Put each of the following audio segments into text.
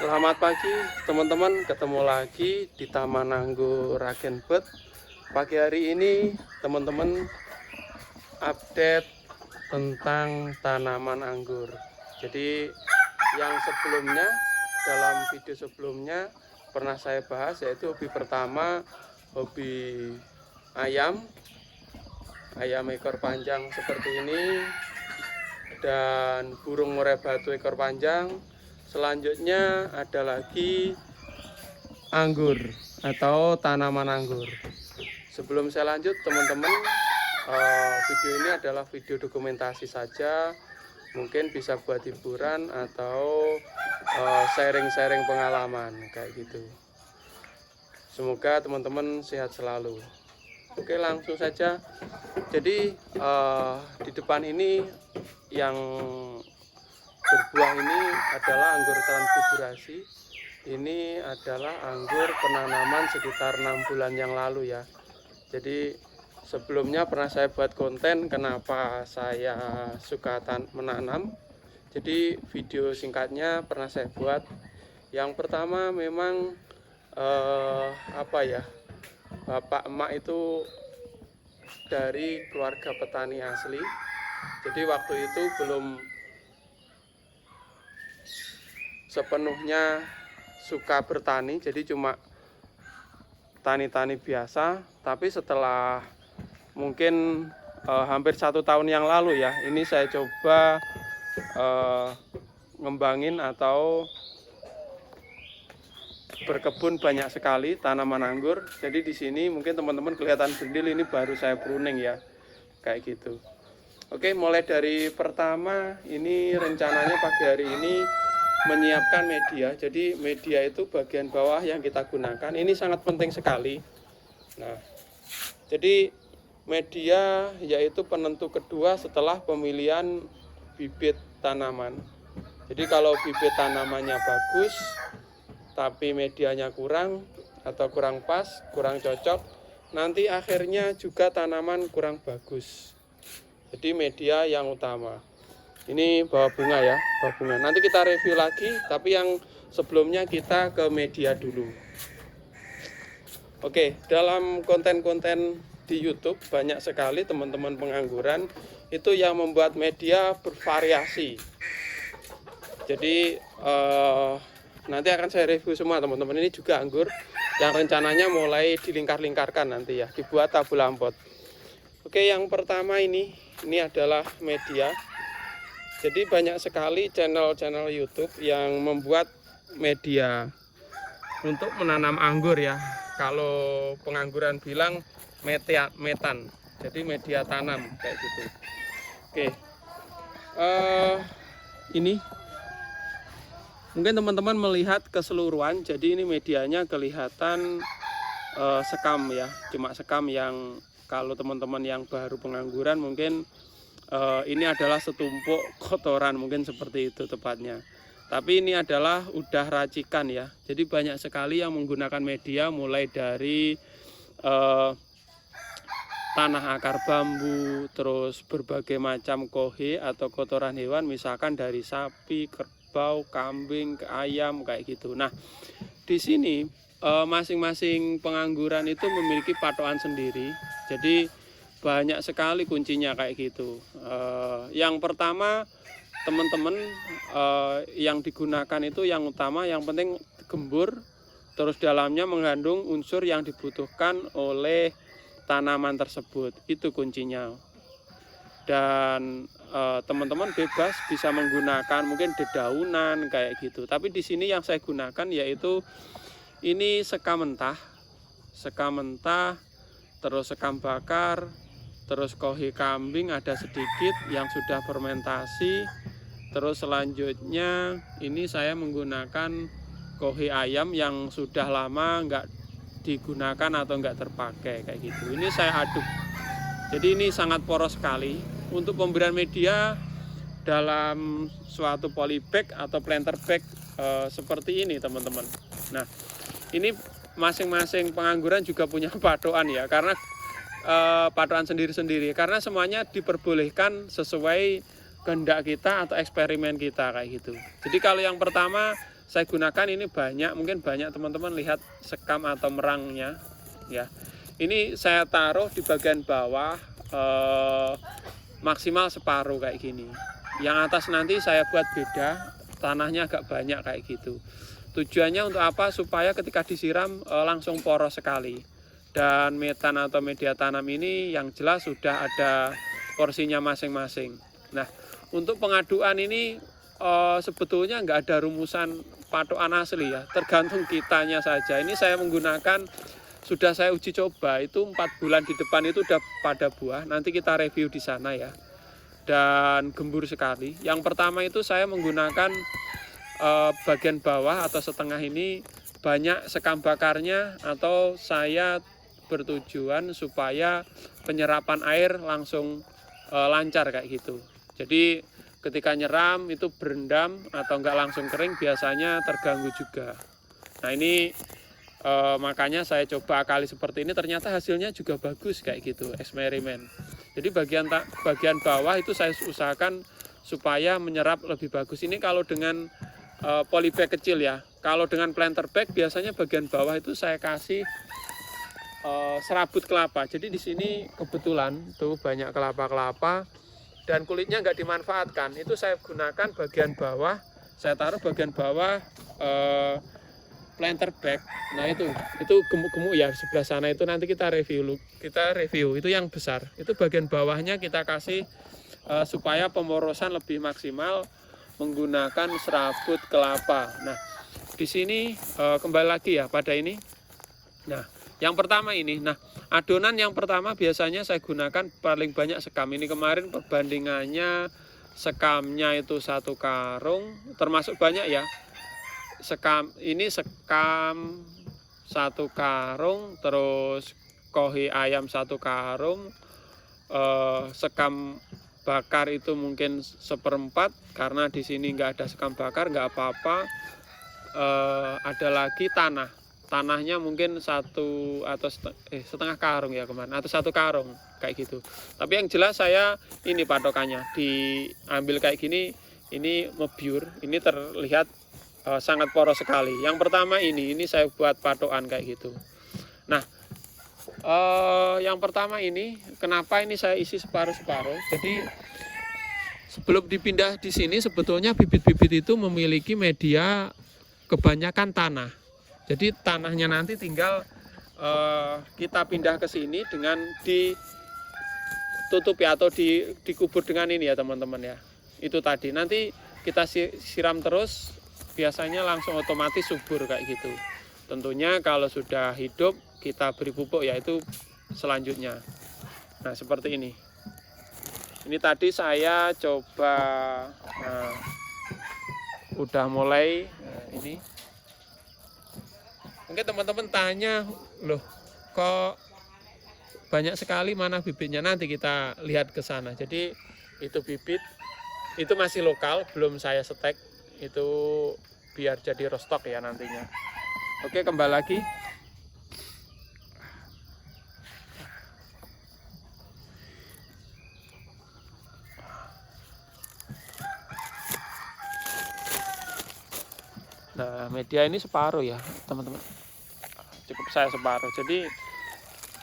Selamat pagi teman-teman, ketemu lagi di Taman Anggur Ragenbet. Pagi hari ini teman-teman update tentang tanaman anggur. Jadi yang sebelumnya, dalam video sebelumnya pernah saya bahas, yaitu hobi pertama, hobi ayam ekor panjang seperti ini, dan burung murai batu ekor panjang. Selanjutnya ada lagi anggur atau tanaman anggur. Sebelum saya lanjut teman-teman, video ini adalah video dokumentasi saja, mungkin bisa buat hiburan atau sharing-sharing pengalaman kayak gitu. Semoga teman-teman sehat selalu. Oke, langsung saja. Jadi di depan ini yang berbuah ini adalah anggur transfigurasi. Ini adalah anggur penanaman sekitar 6 bulan yang lalu ya. Jadi sebelumnya pernah saya buat konten kenapa saya suka menanam. Jadi video singkatnya pernah saya buat. Yang pertama memang bapak emak itu dari keluarga petani asli. Jadi waktu itu belum sepenuhnya suka bertani, jadi cuma tani-tani biasa. Tapi setelah mungkin hampir 1 tahun yang lalu ya, ini saya coba ngembangin atau berkebun banyak sekali tanaman anggur. Jadi di sini mungkin teman-teman kelihatan sendiri, ini baru saya pruning ya, kayak gitu. Oke, mulai dari pertama, ini rencananya pagi hari ini menyiapkan media. Jadi media itu bagian bawah yang kita gunakan ini sangat penting sekali. Nah, jadi media yaitu penentu kedua setelah pemilihan bibit tanaman. Jadi kalau bibit tanamannya bagus tapi medianya kurang atau kurang pas, kurang cocok, nanti akhirnya juga tanaman kurang bagus. Jadi media yang utama. Ini bawah bunga ya, bawah bunga. Nanti kita review lagi, tapi yang sebelumnya kita ke media dulu. Oke, dalam konten-konten di YouTube banyak sekali teman-teman pengangguran itu yang membuat media bervariasi. Jadi nanti akan saya review semua teman-teman. Ini juga anggur yang rencananya mulai dilingkar-lingkarkan nanti ya, dibuat tabu lampot. Oke, yang pertama ini adalah media. Jadi banyak sekali channel-channel YouTube yang membuat media untuk menanam anggur ya. Kalau pengangguran bilang metan, jadi media tanam kayak gitu. Oke, ini mungkin teman-teman melihat keseluruhan. Jadi ini medianya kelihatan sekam ya, cuma sekam yang kalau teman-teman yang baru pengangguran mungkin ini adalah setumpuk kotoran, mungkin seperti itu tepatnya. Tapi ini adalah udah racikan ya. Jadi banyak sekali yang menggunakan media mulai dari tanah akar bambu, terus berbagai macam kohe atau kotoran hewan, misalkan dari sapi, kerbau, kambing, ayam kayak gitu. Nah, di sini masing-masing pengangguran itu memiliki patokan sendiri. Jadi banyak sekali kuncinya kayak gitu. Yang pertama teman-teman, yang digunakan itu yang utama, yang penting gembur, terus dalamnya mengandung unsur yang dibutuhkan oleh tanaman tersebut, itu kuncinya. Dan teman-teman bebas bisa menggunakan mungkin dedaunan kayak gitu. Tapi di sini yang saya gunakan yaitu ini sekam mentah, terus sekam bakar, terus kohi kambing ada sedikit yang sudah fermentasi. Terus selanjutnya ini saya menggunakan kohi ayam yang sudah lama nggak digunakan atau nggak terpakai kayak gitu. Ini saya aduk. Jadi ini sangat poros sekali. Untuk pemberian media dalam suatu polybag atau planter bag seperti ini teman-teman. Nah, ini masing-masing pengangguran juga punya patokan ya, karena patokan sendiri-sendiri, karena semuanya diperbolehkan sesuai kehendak kita atau eksperimen kita kayak gitu. Jadi kalau yang pertama saya gunakan ini banyak, mungkin banyak teman-teman lihat sekam atau merangnya ya. Ini saya taruh di bagian bawah maksimal separuh kayak gini. Yang atas nanti saya buat beda, tanahnya agak banyak kayak gitu. Tujuannya untuk apa? Supaya ketika disiram langsung poros sekali. Dan metan atau media tanam ini yang jelas sudah ada porsinya masing-masing. Nah, untuk pengaduan ini sebetulnya nggak ada rumusan patokan asli ya, tergantung kitanya saja. Ini saya menggunakan, sudah saya uji coba, itu 4 bulan di depan itu udah pada buah. Nanti kita review di sana ya. Dan gembur sekali. Yang pertama itu saya menggunakan bagian bawah atau setengah ini banyak sekam bakarnya, atau saya bertujuan supaya penyerapan air langsung lancar kayak gitu. Jadi ketika nyeram itu berendam atau enggak langsung kering biasanya terganggu juga. Nah ini makanya saya coba akali seperti ini, ternyata hasilnya juga bagus kayak gitu, eksperimen. Jadi bagian bawah itu saya usahakan supaya menyerap lebih bagus. Ini kalau dengan polybag kecil ya. Kalau dengan planter bag biasanya bagian bawah itu saya kasih serabut kelapa. Jadi di sini kebetulan tuh banyak kelapa-kelapa dan kulitnya nggak dimanfaatkan. Itu saya gunakan bagian bawah, saya taruh bagian bawah planter bag. Nah itu gemuk-gemuk ya sebelah sana, itu nanti kita review itu yang besar. Itu bagian bawahnya kita kasih supaya pemorosan lebih maksimal menggunakan serabut kelapa. Nah di sini kembali lagi ya pada ini. Nah yang pertama ini, nah adonan yang pertama biasanya saya gunakan paling banyak sekam. Ini kemarin perbandingannya sekamnya itu 1 karung, termasuk banyak ya. Sekam 1 karung, terus kohi ayam 1 karung, sekam bakar itu mungkin 1/4, karena di sini nggak ada sekam bakar nggak apa-apa. Ada lagi tanahnya mungkin 1 atau setengah karung ya kemarin, atau 1 karung kayak gitu. Tapi yang jelas saya ini patokannya diambil kayak gini, ini mebiur, ini terlihat sangat poros sekali. Yang pertama ini saya buat patokan kayak gitu. Nah yang pertama ini kenapa ini saya isi separuh-separuh. Jadi sebelum dipindah di sini sebetulnya bibit-bibit itu memiliki media kebanyakan tanah. Jadi tanahnya nanti tinggal kita pindah ke sini dengan ditutup ya, atau dikubur dengan ini ya teman-teman ya. Itu tadi nanti kita siram terus, biasanya langsung otomatis subur kayak gitu. Tentunya kalau sudah hidup kita beri pupuk yaitu selanjutnya. Nah seperti ini. Ini tadi saya coba, nah, udah mulai ini. Mungkin teman-teman tanya, loh kok banyak sekali, mana bibitnya? Nanti kita lihat ke sana. Jadi itu bibit, itu masih lokal, belum saya setek. Itu biar jadi rostok ya nantinya. Oke, kembali lagi. Nah media ini separuh ya teman-teman, cukup saya separuh, jadi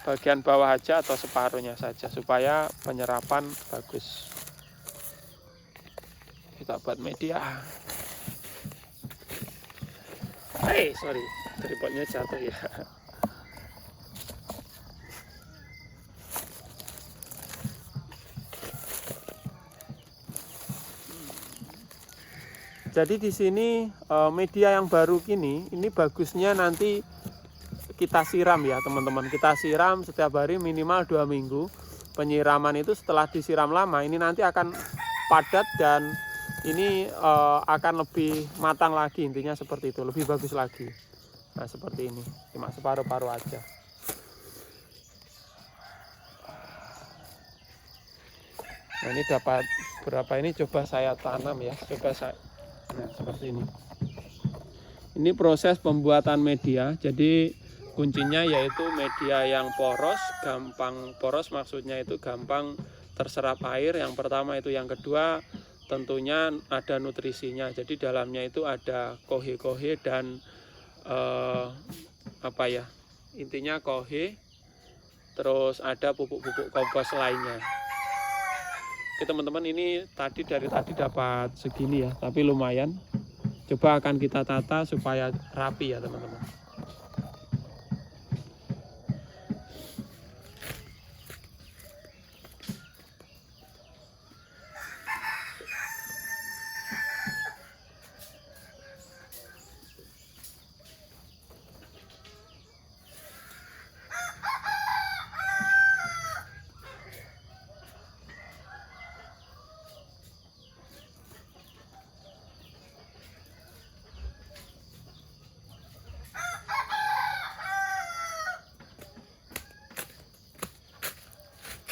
bagian bawah aja atau separuhnya saja supaya penyerapan bagus. Kita buat media. Sorry, tripodnya jatuh ya. Jadi di sini media yang baru ini bagusnya nanti kita siram ya teman-teman. Kita siram setiap hari minimal 2 minggu. Penyiraman itu setelah disiram lama ini nanti akan padat dan ini akan lebih matang lagi, intinya seperti itu, lebih bagus lagi. Nah seperti ini, cuma separuh-paruh aja. Nah ini dapat berapa ini, coba saya tanam ya, nah seperti ini. Ini proses pembuatan media, jadi kuncinya yaitu media yang poros, gampang poros maksudnya itu gampang terserap air, yang pertama itu. Yang kedua tentunya ada nutrisinya. Jadi dalamnya itu ada kohe-kohe dan apa ya, intinya kohe, terus ada pupuk-pupuk kompos lainnya. Oke teman-teman, ini dari tadi dapat segini ya, tapi lumayan. Coba akan kita tata supaya rapi ya teman-teman.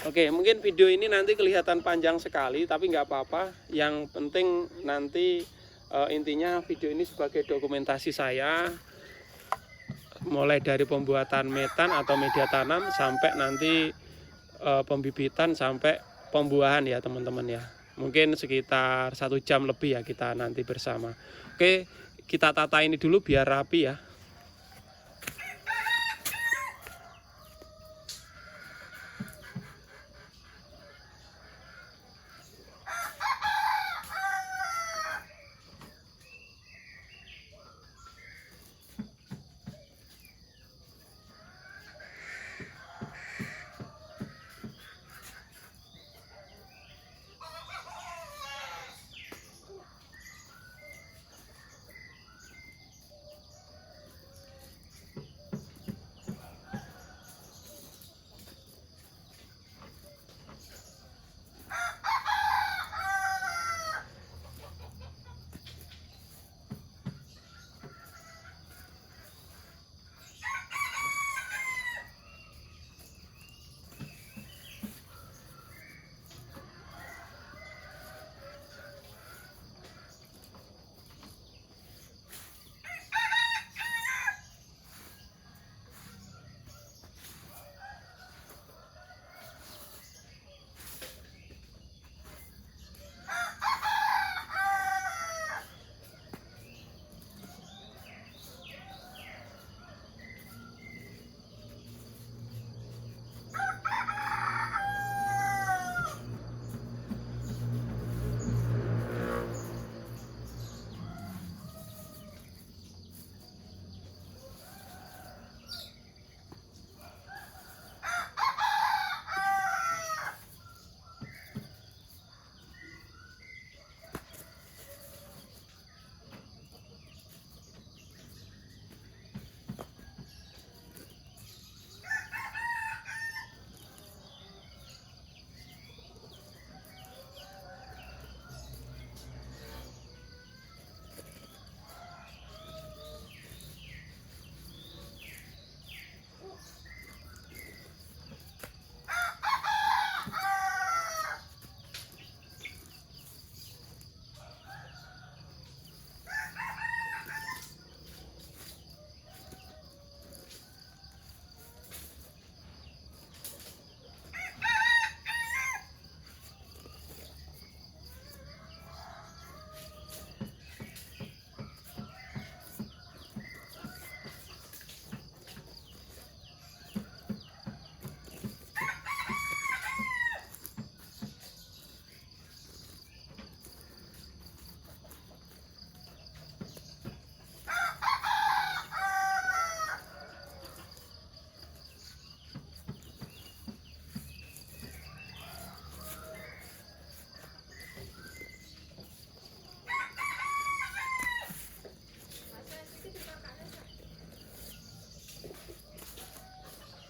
Oke, mungkin video ini nanti kelihatan panjang sekali, tapi nggak apa-apa. Yang penting nanti intinya video ini sebagai dokumentasi saya, mulai dari pembuatan metan atau media tanam sampai nanti pembibitan sampai pembuahan ya teman-teman ya. Mungkin sekitar 1 jam lebih ya kita nanti bersama. Oke, kita tata ini dulu biar rapi ya.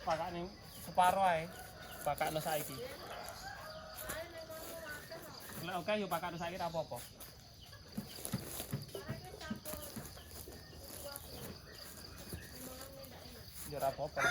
Pakane separo ae. Pakane saiki. Lek oke yo pakane saiki ra apa-apa. Ya ra apa-apa.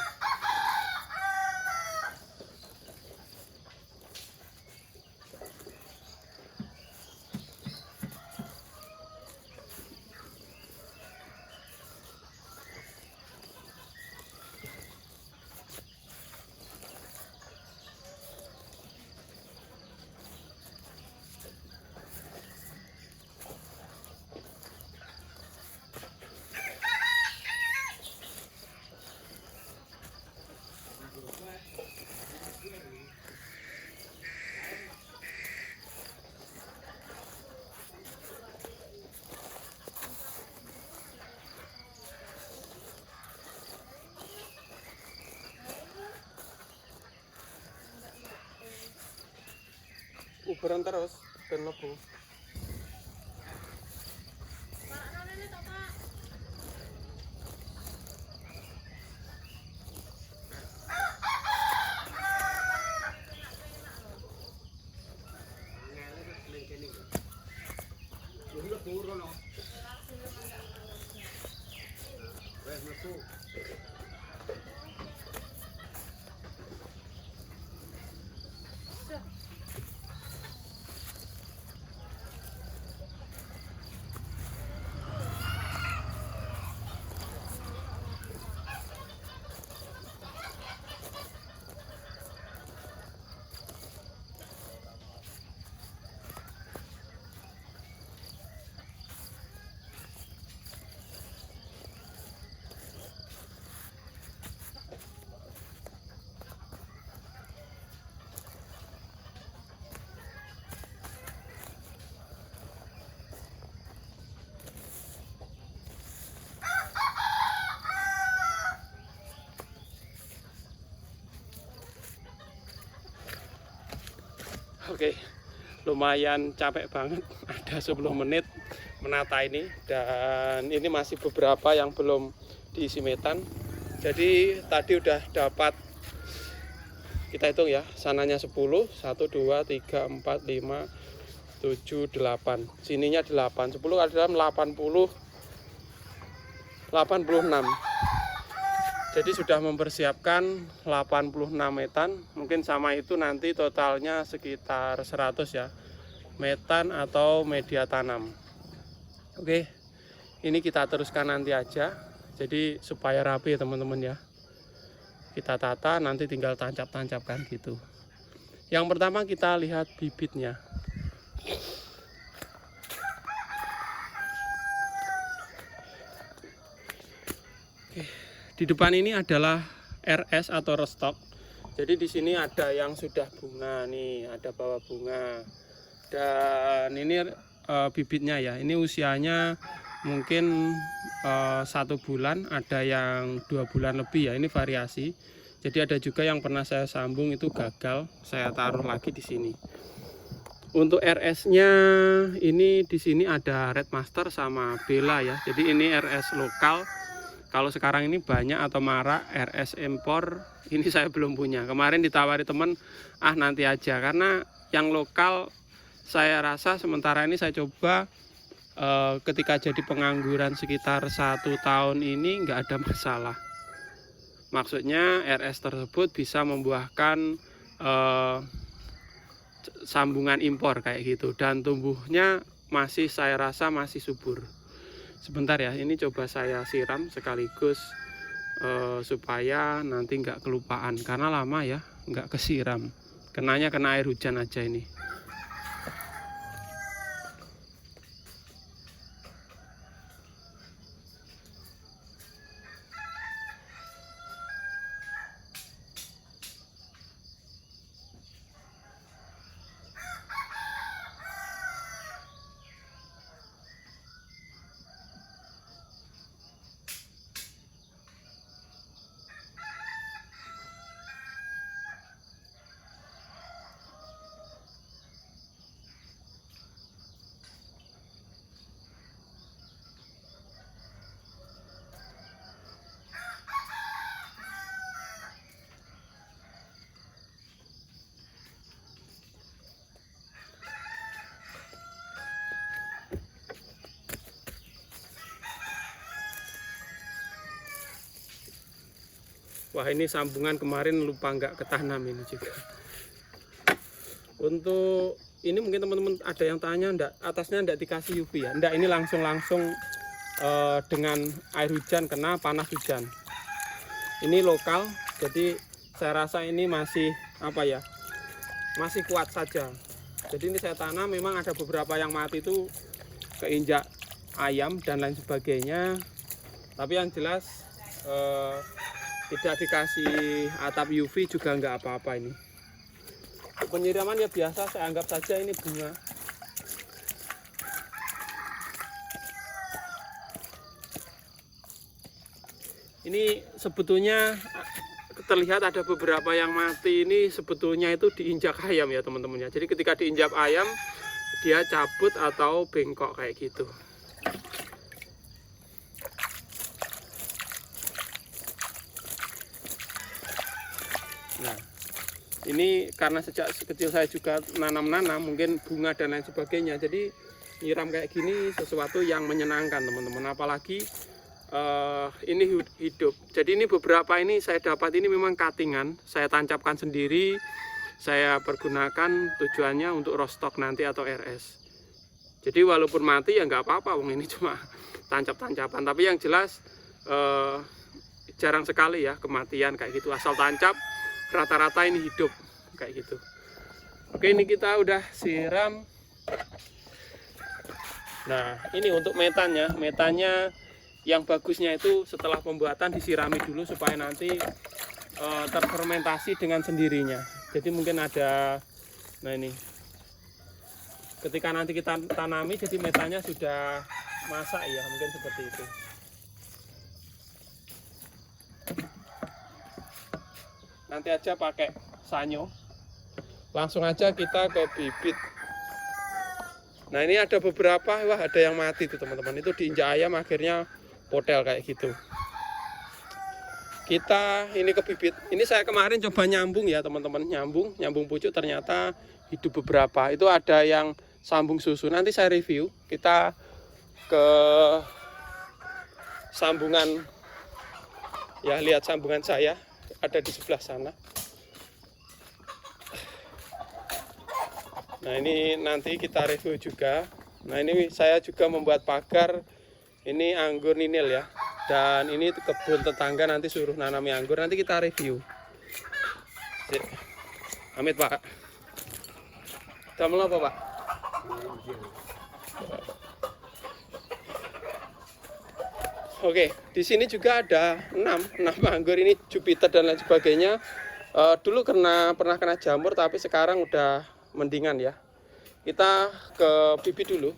kuburan terus ben mlebu. Oke, lumayan capek banget, ada 10 menit menata ini, dan ini masih beberapa yang belum diisi metan. Jadi tadi udah dapat, kita hitung ya, sananya 10, 1, 2, 3, 4, 5, 7, 8, sininya 8, 10 adalah 86. Jadi sudah mempersiapkan 86 metan, mungkin sama itu nanti totalnya sekitar 100 ya, metan atau media tanam. Oke, ini kita teruskan nanti aja, jadi supaya rapi ya teman-teman ya. Kita tata, nanti tinggal tancap-tancapkan gitu. Yang pertama kita lihat bibitnya. Oke. Di depan ini adalah RS atau restock. Jadi di sini ada yang sudah bunga nih, ada bawa bunga. Dan ini bibitnya ya. Ini usianya mungkin 1 bulan, ada yang 2 bulan lebih ya. Ini variasi. Jadi ada juga yang pernah saya sambung itu gagal, saya taruh lagi di sini. Untuk RS-nya ini di sini ada Red Master sama Bella ya. Jadi ini RS lokal. Kalau sekarang ini banyak atau marak RS impor, ini saya belum punya. Kemarin ditawari teman, nanti aja. Karena yang lokal saya rasa sementara ini saya coba ketika jadi pengangguran sekitar 1 tahun ini nggak ada masalah. Maksudnya RS tersebut bisa membuahkan sambungan impor kayak gitu. Dan tumbuhnya masih saya rasa masih subur. Sebentar ya, ini coba saya siram sekaligus supaya nanti nggak kelupaan, karena lama ya nggak kesiram, kena air hujan aja ini. Wah, ini sambungan kemarin lupa nggak ketanam ini juga. Untuk ini mungkin teman-teman ada yang tanya, enggak, atasnya enggak dikasih UV ya? Enggak, ini langsung dengan air hujan, kena panas hujan. Ini lokal, jadi saya rasa ini masih masih kuat saja. Jadi ini saya tanam, memang ada beberapa yang mati itu keinjak ayam dan lain sebagainya. Tapi yang jelas tidak dikasih atap UV juga nggak apa-apa ini. Penyiraman ya biasa, saya anggap saja ini bunga. Ini sebetulnya terlihat ada beberapa yang mati ini sebetulnya itu diinjak ayam ya teman-teman ya. Jadi ketika diinjak ayam dia cabut atau bengkok kayak gitu. Nah, ini karena sejak kecil saya juga nanam-nanam, mungkin bunga dan lain sebagainya. Jadi nyiram kayak gini sesuatu yang menyenangkan teman-teman. Apalagi ini hidup. Jadi ini beberapa ini saya dapat ini memang cuttingan. Saya tancapkan sendiri. Saya pergunakan tujuannya untuk rostock nanti atau RS. Jadi walaupun mati ya nggak apa-apa. Wong ini cuma tancap-tancapan. Tapi yang jelas jarang sekali ya kematian kayak gitu. Asal tancap rata-rata ini hidup kayak gitu. Oke, ini kita udah siram. Nah, ini untuk metannya. Metannya yang bagusnya itu setelah pembuatan disirami dulu supaya nanti terfermentasi dengan sendirinya. Jadi mungkin ada, nah ini, ketika nanti kita tanami, jadi metannya sudah masak ya, mungkin seperti itu. Nanti aja pakai sanyo, langsung aja kita ke bibit. Nah ini ada beberapa, wah ada yang mati tuh teman-teman, itu diinjak ayam akhirnya potel kayak gitu. Kita ini ke bibit. Ini saya kemarin coba nyambung ya teman-teman, nyambung pucuk, ternyata hidup beberapa. Itu ada yang sambung susu. Nanti saya review. Kita ke sambungan ya, lihat sambungan saya ada di sebelah sana. Nah ini nanti kita review juga. Nah ini saya juga membuat pagar. Ini anggur ninil ya, dan ini kebun tetangga nanti suruh nanami anggur, nanti kita review. Amit Pak. Damel apa Pak? Oke, di sini juga ada 6 anggur, ini Jupiter dan lain sebagainya. Dulu pernah kena jamur, tapi sekarang udah mendingan ya. Kita ke bibit dulu.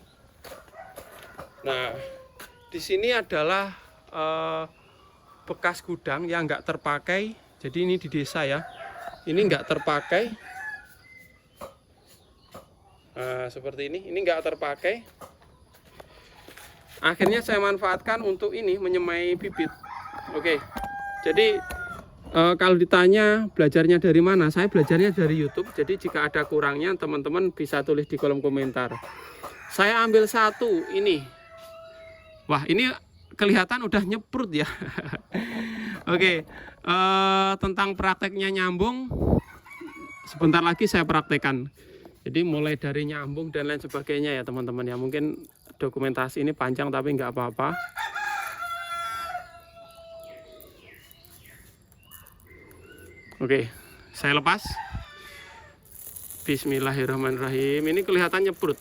Nah, di sini adalah bekas gudang yang nggak terpakai. Jadi ini di desa ya. Ini nggak terpakai. Nah, seperti ini. Ini nggak terpakai. Akhirnya saya manfaatkan untuk ini menyemai bibit. Oke. Jadi kalau ditanya belajarnya dari mana? Saya belajarnya dari YouTube. Jadi jika ada kurangnya teman-teman bisa tulis di kolom komentar. Saya ambil satu ini. Wah, ini kelihatan udah nyeprut ya. Oke, tentang prakteknya nyambung, sebentar lagi saya praktekkan. Jadi mulai dari nyambung dan lain sebagainya ya teman-teman ya. Mungkin dokumentasi ini panjang tapi nggak apa-apa. Oke, saya lepas. Bismillahirrahmanirrahim. Ini kelihatan nyeprut.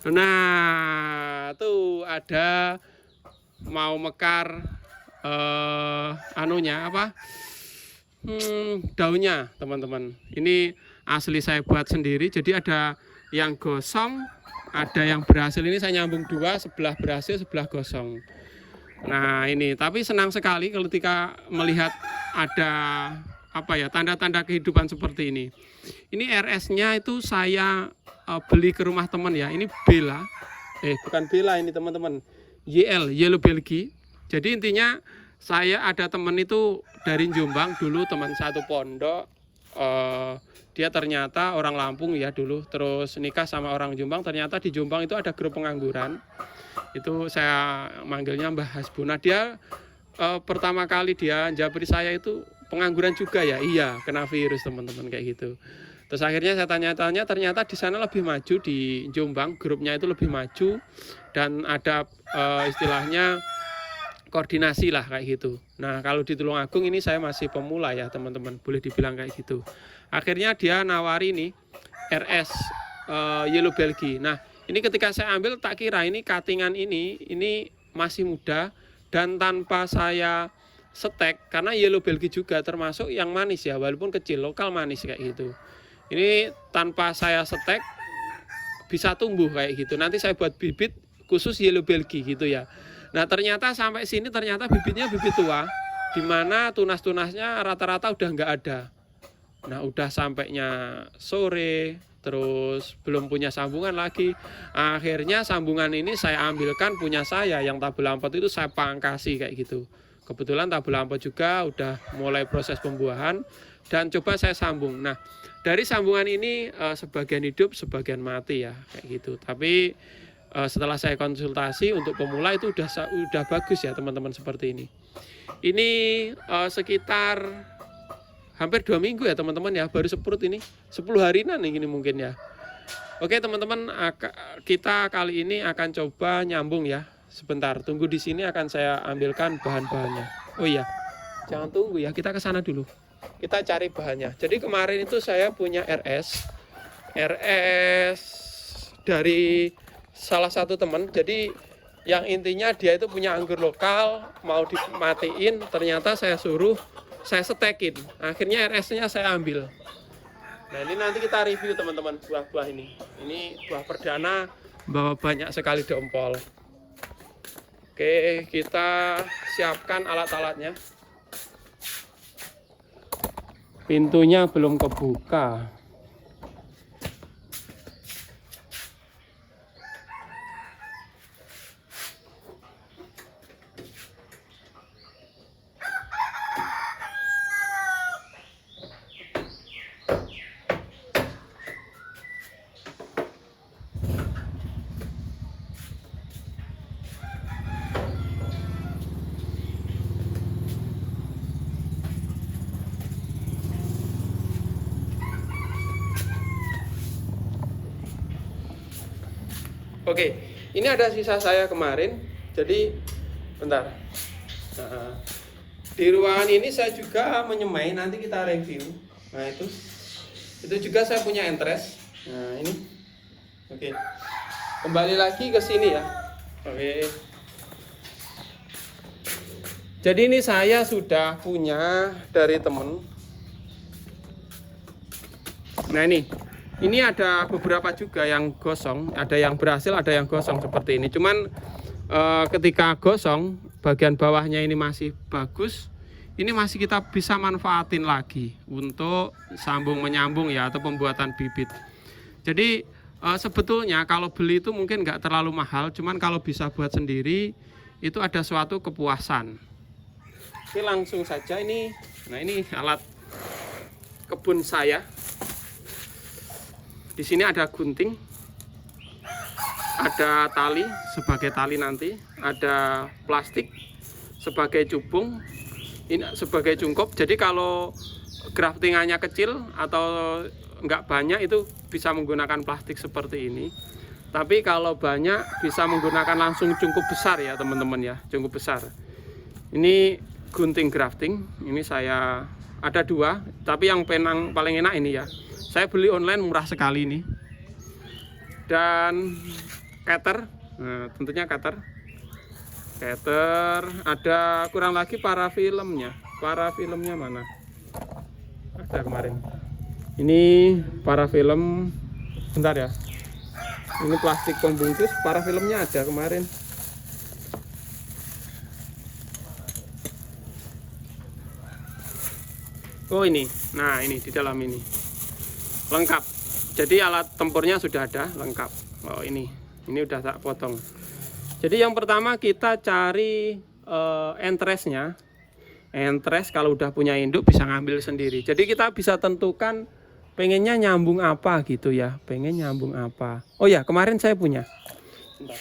Nah, tuh ada mau mekar anunya apa? Daunnya, teman-teman. Ini asli saya buat sendiri. Jadi ada yang gosong, ada yang berhasil. Ini saya nyambung dua, sebelah berhasil, sebelah gosong. Nah, ini tapi senang sekali ketika melihat ada apa ya, tanda-tanda kehidupan seperti ini. Ini RS-nya itu saya beli ke rumah teman ya. Ini Bella, bukan Bella ini teman-teman, YL, Yellow Belgi. Jadi intinya saya ada teman itu dari Jombang dulu, teman satu pondok. Dia ternyata orang Lampung ya dulu, terus nikah sama orang Jombang. Ternyata di Jombang itu ada grup pengangguran. Itu saya manggilnya Mbah Hasbuna. Dia pertama kali dia japri saya itu pengangguran juga ya. Iya, kena virus teman-teman kayak gitu. Terus akhirnya saya tanya-tanya, ternyata di sana lebih maju, di Jombang grupnya itu lebih maju dan ada istilahnya koordinasi lah kayak gitu. Nah kalau di Tulungagung ini saya masih pemula ya teman-teman, boleh dibilang kayak gitu. Akhirnya dia nawari nih RS Yellow Belgi. Nah ini ketika saya ambil tak kira ini cuttingan ini masih muda dan tanpa saya setek, karena Yellow Belgi juga termasuk yang manis ya, walaupun kecil, lokal manis kayak gitu. Ini tanpa saya setek bisa tumbuh kayak gitu. Nanti saya buat bibit khusus Yellow Belgi gitu ya. Nah ternyata sampai sini ternyata bibitnya bibit tua. dimana tunas-tunasnya rata-rata udah nggak ada. Nah udah sampainya sore, terus belum punya sambungan lagi. Akhirnya sambungan ini saya ambilkan punya saya, yang tabel lampot itu saya pangkasi kayak gitu. Kebetulan tabel lampot juga udah mulai proses pembuahan dan coba saya sambung. Nah dari sambungan ini sebagian hidup, sebagian mati ya kayak gitu. Tapi setelah saya konsultasi untuk pemula itu udah bagus ya teman-teman seperti ini. Ini sekitar hampir 2 minggu ya teman-teman ya, baru seprut ini 10 harian ini mungkin ya. Oke teman-teman, kita kali ini akan coba nyambung ya. Sebentar, tunggu di sini akan saya ambilkan bahan-bahannya. Oh iya, jangan tunggu ya, kita ke sana dulu. Kita cari bahannya. Jadi kemarin itu saya punya RS dari salah satu teman. Jadi yang intinya dia itu punya anggur lokal, mau dimatiin, ternyata saya suruh saya setekin. Akhirnya RS-nya saya ambil. Nah ini nanti kita review teman-teman buah-buah ini. Ini buah perdana bawa banyak sekali dompol. Oke, kita siapkan alat-alatnya. Pintunya belum kebuka. Oke, ini ada sisa saya kemarin. Jadi, bentar. Nah, di ruangan ini saya juga menyemai. Nanti kita review. Nah itu juga saya punya entres. Nah ini, oke. Kembali lagi ke sini ya. Oke. Jadi ini saya sudah punya dari temen. Nah ini ada beberapa juga yang gosong, ada yang berhasil, ada yang gosong seperti ini. Cuman ketika gosong, bagian bawahnya ini masih bagus. Ini masih kita bisa manfaatin lagi untuk sambung menyambung ya, atau pembuatan bibit. Jadi sebetulnya kalau beli itu mungkin nggak terlalu mahal, cuman kalau bisa buat sendiri itu ada suatu kepuasan. Oke, langsung saja ini. Nah ini alat kebun saya. Di sini ada gunting, ada tali sebagai tali nanti, ada plastik sebagai cupung, ini sebagai cungkup. Jadi kalau graftingannya kecil atau nggak banyak itu bisa menggunakan plastik seperti ini. Tapi kalau banyak bisa menggunakan langsung cungkup besar ya teman-teman ya, cungkup besar. Ini gunting grafting, ini saya ada 2, tapi yang paling enak ini ya. Saya beli online murah sekali ini. Dan cutter, nah, tentunya cutter. Cutter, ada kurang lagi parafilmnya. Parafilmnya mana? Ada kemarin. Ini parafilm, bentar ya. Ini plastik pembungkus, parafilmnya ada kemarin. Oh ini, nah ini di dalam ini. Lengkap, jadi alat tempurnya sudah ada lengkap. Oh ini udah tak potong. Jadi yang pertama kita cari entresnya. Entres kalau udah punya induk bisa ngambil sendiri. Jadi kita bisa tentukan pengennya nyambung apa gitu ya. Pengen nyambung apa. Oh ya kemarin saya punya. Bentar.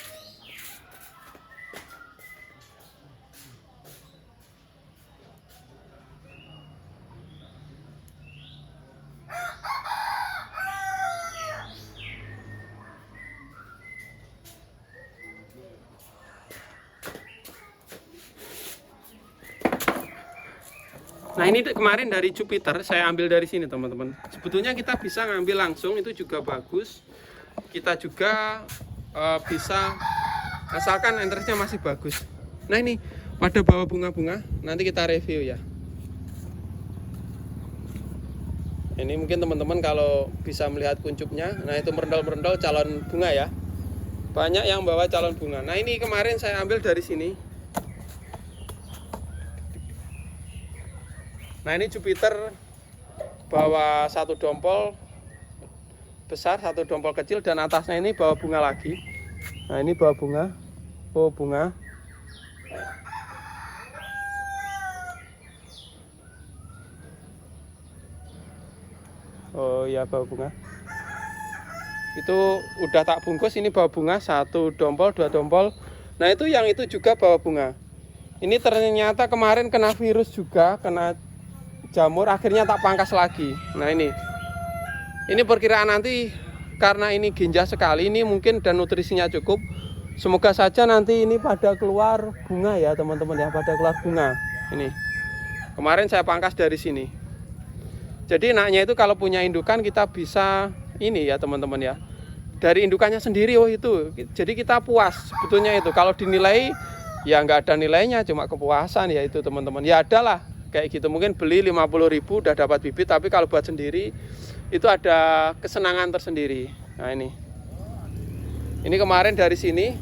Nah ini kemarin dari Jupiter, saya ambil dari sini teman-teman. Sebetulnya kita bisa ngambil langsung, itu juga bagus. Kita juga bisa, asalkan entresnya masih bagus. Nah ini pada bawa bunga-bunga, nanti kita review ya. Ini mungkin teman-teman kalau bisa melihat kuncupnya, nah itu merendal-merendal calon bunga ya. Banyak yang bawa calon bunga. Nah ini kemarin saya ambil dari sini. Nah ini Jupiter bawa satu dompol besar, satu dompol kecil, dan atasnya ini bawa bunga lagi. Nah ini bawa bunga, oh bunga. Oh ya bawa bunga. Itu udah tak bungkus, ini bawa bunga satu dompol, dua dompol. Nah itu yang itu juga bawa bunga. Ini ternyata kemarin kena virus juga, kena jamur, akhirnya tak pangkas lagi. Nah ini perkiraan nanti karena ini ginjal sekali, ini mungkin dan nutrisinya cukup. Semoga saja nanti ini pada keluar bunga ya teman-teman ya, pada keluar bunga. Ini kemarin saya pangkas dari sini. Jadi enaknya itu kalau punya indukan kita bisa ini ya teman-teman ya, dari indukannya sendiri. Oh itu, jadi kita puas sebetulnya itu. Kalau dinilai ya nggak ada nilainya, cuma kepuasan ya itu teman-teman. Ya adalah kayak gitu, mungkin beli 50.000 udah dapat bibit, tapi kalau buat sendiri itu ada kesenangan tersendiri. Nah ini kemarin dari sini.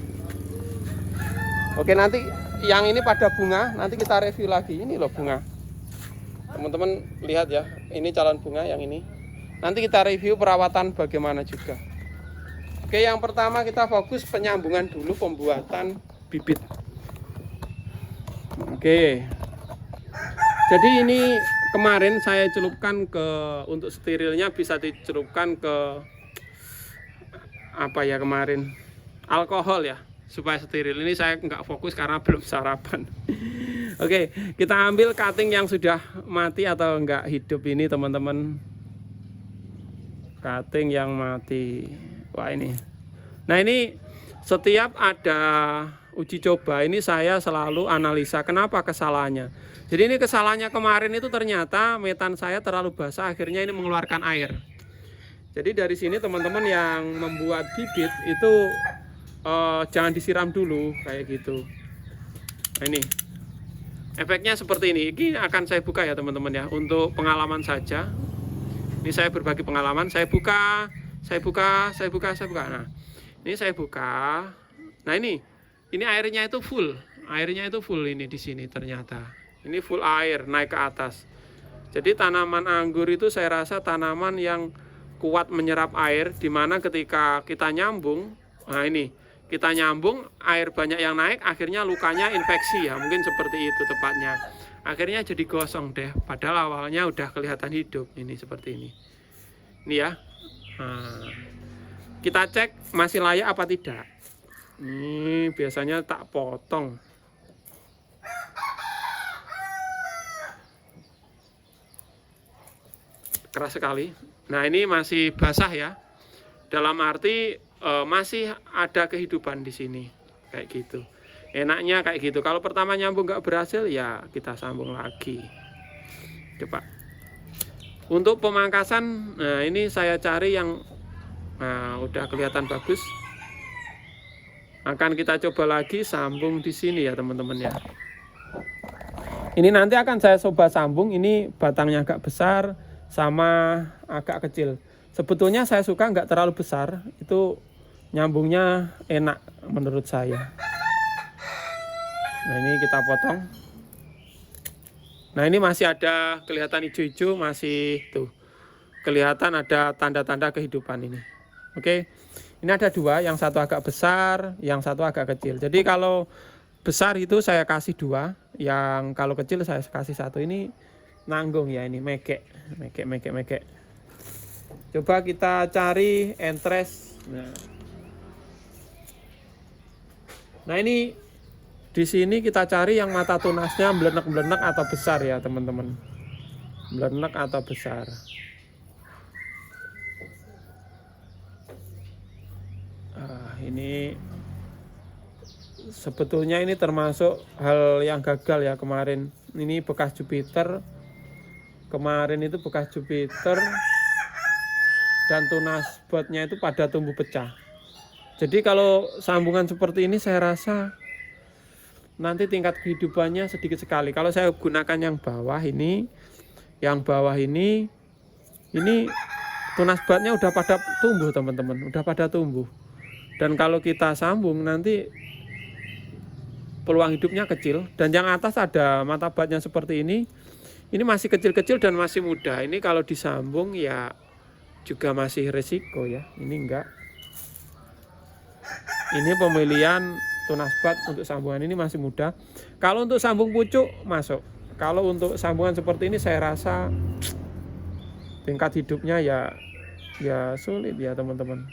Oke, nanti yang ini pada bunga, nanti kita review lagi. Ini loh bunga, teman-teman lihat ya, ini calon bunga yang ini. Nanti kita review perawatan bagaimana juga. Oke, yang pertama kita fokus penyambungan dulu, pembuatan bibit. Oke, jadi ini kemarin saya celupkan ke, untuk sterilnya bisa dicelupkan ke apa ya kemarin, alkohol ya, supaya steril. Ini saya nggak fokus karena belum sarapan. Oke, kita ambil cutting yang sudah mati atau nggak hidup ini teman-teman. Cutting yang mati. Wah ini. Nah ini setiap ada uji coba ini saya selalu analisa kenapa kesalahannya. Jadi ini kesalahannya kemarin itu ternyata metan saya terlalu basah, akhirnya ini mengeluarkan air. Jadi dari sini teman-teman yang membuat bibit itu jangan disiram dulu kayak gitu. Nah ini efeknya seperti ini. Ini akan saya buka ya teman-teman ya, untuk pengalaman saja. Ini saya berbagi pengalaman, saya buka. Nah, ini saya buka. Nah, ini airnya itu full. Airnya itu full ini di sini ternyata. Ini full air naik ke atas. Jadi tanaman anggur itu saya rasa tanaman yang kuat menyerap air, dimana ketika kita nyambung, nah ini kita nyambung, air banyak yang naik, akhirnya lukanya infeksi ya, mungkin seperti itu tepatnya. Akhirnya jadi gosong deh, padahal awalnya udah kelihatan hidup. Ini seperti ini. Ini ya. Nah, kita cek masih layak apa tidak. Ini biasanya tak potong. Keras sekali. Nah ini masih basah ya. Dalam arti masih ada kehidupan di sini. Kayak gitu. Enaknya kayak gitu. Kalau pertama nyambung nggak berhasil ya kita sambung lagi. Coba. Untuk pemangkasan, nah ini saya cari yang udah kelihatan bagus. Akan kita coba lagi sambung di sini ya teman-teman ya. Ini nanti akan saya coba sambung. Ini batangnya agak besar sama agak kecil. Sebetulnya saya suka nggak terlalu besar. Itu nyambungnya enak menurut saya. Nah ini kita potong. Nah ini masih ada kelihatan hijau-hijau, masih tuh kelihatan ada tanda-tanda kehidupan ini. Oke, ini ada dua, yang satu agak besar, yang satu agak kecil. Jadi kalau besar itu saya kasih dua, yang kalau kecil saya kasih satu. Ini nanggung ya, ini mekek. Coba kita cari entres. Nah ini di sini kita cari yang mata tunasnya belenek-belenek atau besar ya teman-teman. Belenek atau besar. Ini sebetulnya ini termasuk hal yang gagal ya kemarin. Ini bekas Jupiter. Kemarin itu bekas Jupiter dan tunas botnya itu pada tumbuh pecah. Jadi kalau sambungan seperti ini saya rasa nanti tingkat kehidupannya sedikit sekali. Kalau saya gunakan yang bawah ini, ini tunas batnya udah pada tumbuh teman-teman, udah pada tumbuh. Dan kalau kita sambung nanti peluang hidupnya kecil. Dan yang atas ada mata batnya seperti ini Ini masih kecil-kecil dan masih muda. Ini kalau disambung ya juga masih resiko ya. Ini enggak. Ini pemilihan tunas bat untuk sambungan ini masih muda. Kalau untuk sambung pucuk masuk. Kalau untuk sambungan seperti ini saya rasa tingkat hidupnya ya sulit ya teman-teman.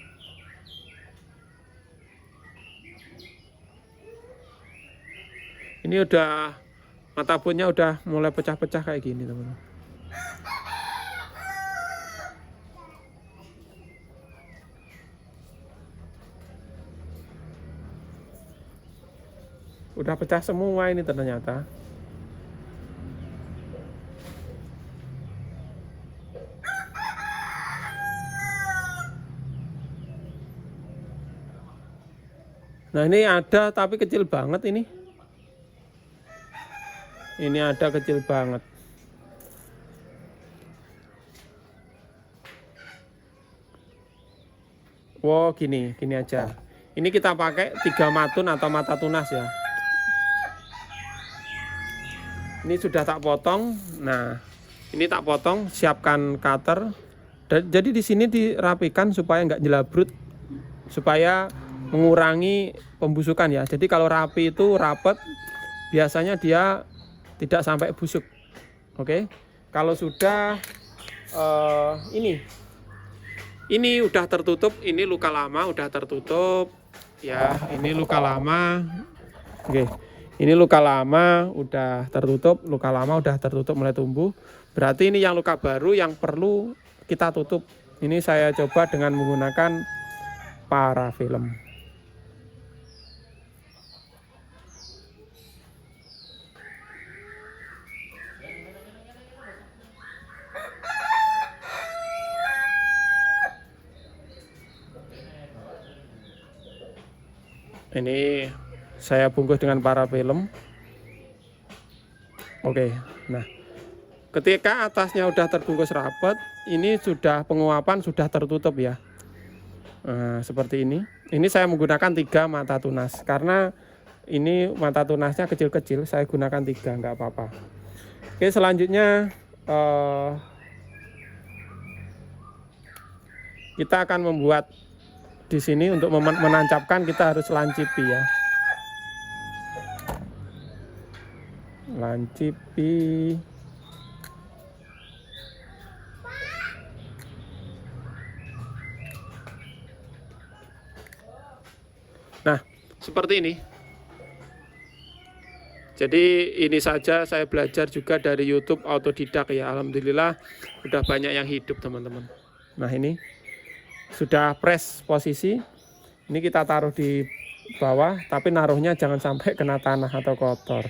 Ini udah mata punnya udah mulai pecah-pecah kayak gini teman-teman. Udah pecah semua ini ternyata. Nah ini ada tapi kecil banget ini. Ini ada kecil banget. Wow gini aja. Ini kita pakai 3 matun atau mata tunas ya. Ini sudah tak potong. Nah ini tak potong, siapkan cutter. Jadi di sini dirapikan supaya nggak jelabrut, supaya mengurangi pembusukan ya. Jadi kalau rapi itu rapet, biasanya dia tidak sampai busuk. Oke. Kalau sudah ini udah tertutup, ini luka lama udah tertutup ya. Ini luka lama. Oke. Ini luka lama udah tertutup, luka lama udah tertutup mulai tumbuh. Berarti ini yang luka baru yang perlu kita tutup. Ini saya coba dengan menggunakan parafilm. Ini saya bungkus dengan parafilm. Oke, nah ketika atasnya udah terbungkus rapat, ini sudah penguapan sudah tertutup ya. Nah, seperti ini. Ini saya menggunakan 3 mata tunas karena ini mata tunasnya kecil-kecil. Saya gunakan 3, nggak apa-apa. Oke, selanjutnya kita akan membuat di sini untuk menancapkan kita harus lancipi ya. Lancipi. Nah, seperti ini. Jadi ini saja saya belajar juga dari YouTube autodidak ya. Alhamdulillah udah banyak yang hidup teman-teman. Nah ini sudah press posisi. Ini kita taruh di bawah, tapi naruhnya jangan sampai kena tanah atau kotor.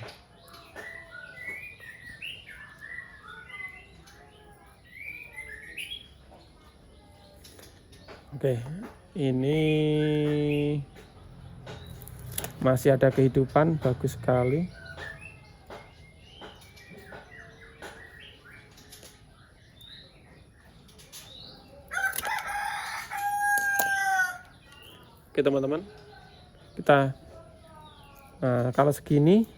Oke, ini masih ada kehidupan, bagus sekali. Oke teman-teman, kita kalau segini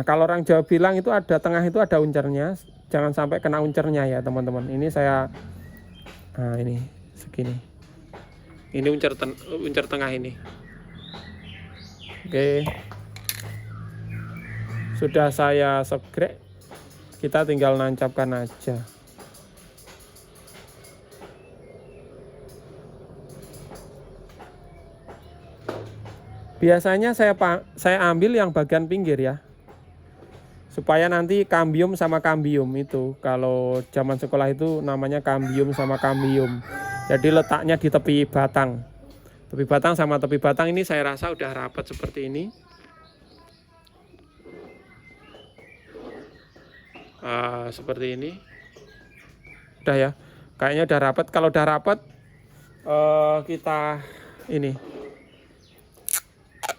kalau orang Jawa bilang itu ada tengah itu ada uncernya, jangan sampai kena uncernya ya teman-teman. Ini saya ini segini, ini uncer tengah ini. Oke, sudah saya segrek, kita tinggal nancapkan aja. Biasanya saya ambil yang bagian pinggir ya, supaya nanti kambium sama kambium itu, kalau zaman sekolah itu namanya kambium sama kambium. Jadi letaknya di tepi batang sama tepi batang. Ini saya rasa udah rapat seperti ini. Seperti ini udah ya, kayaknya udah rapat. Kalau udah rapat kita ini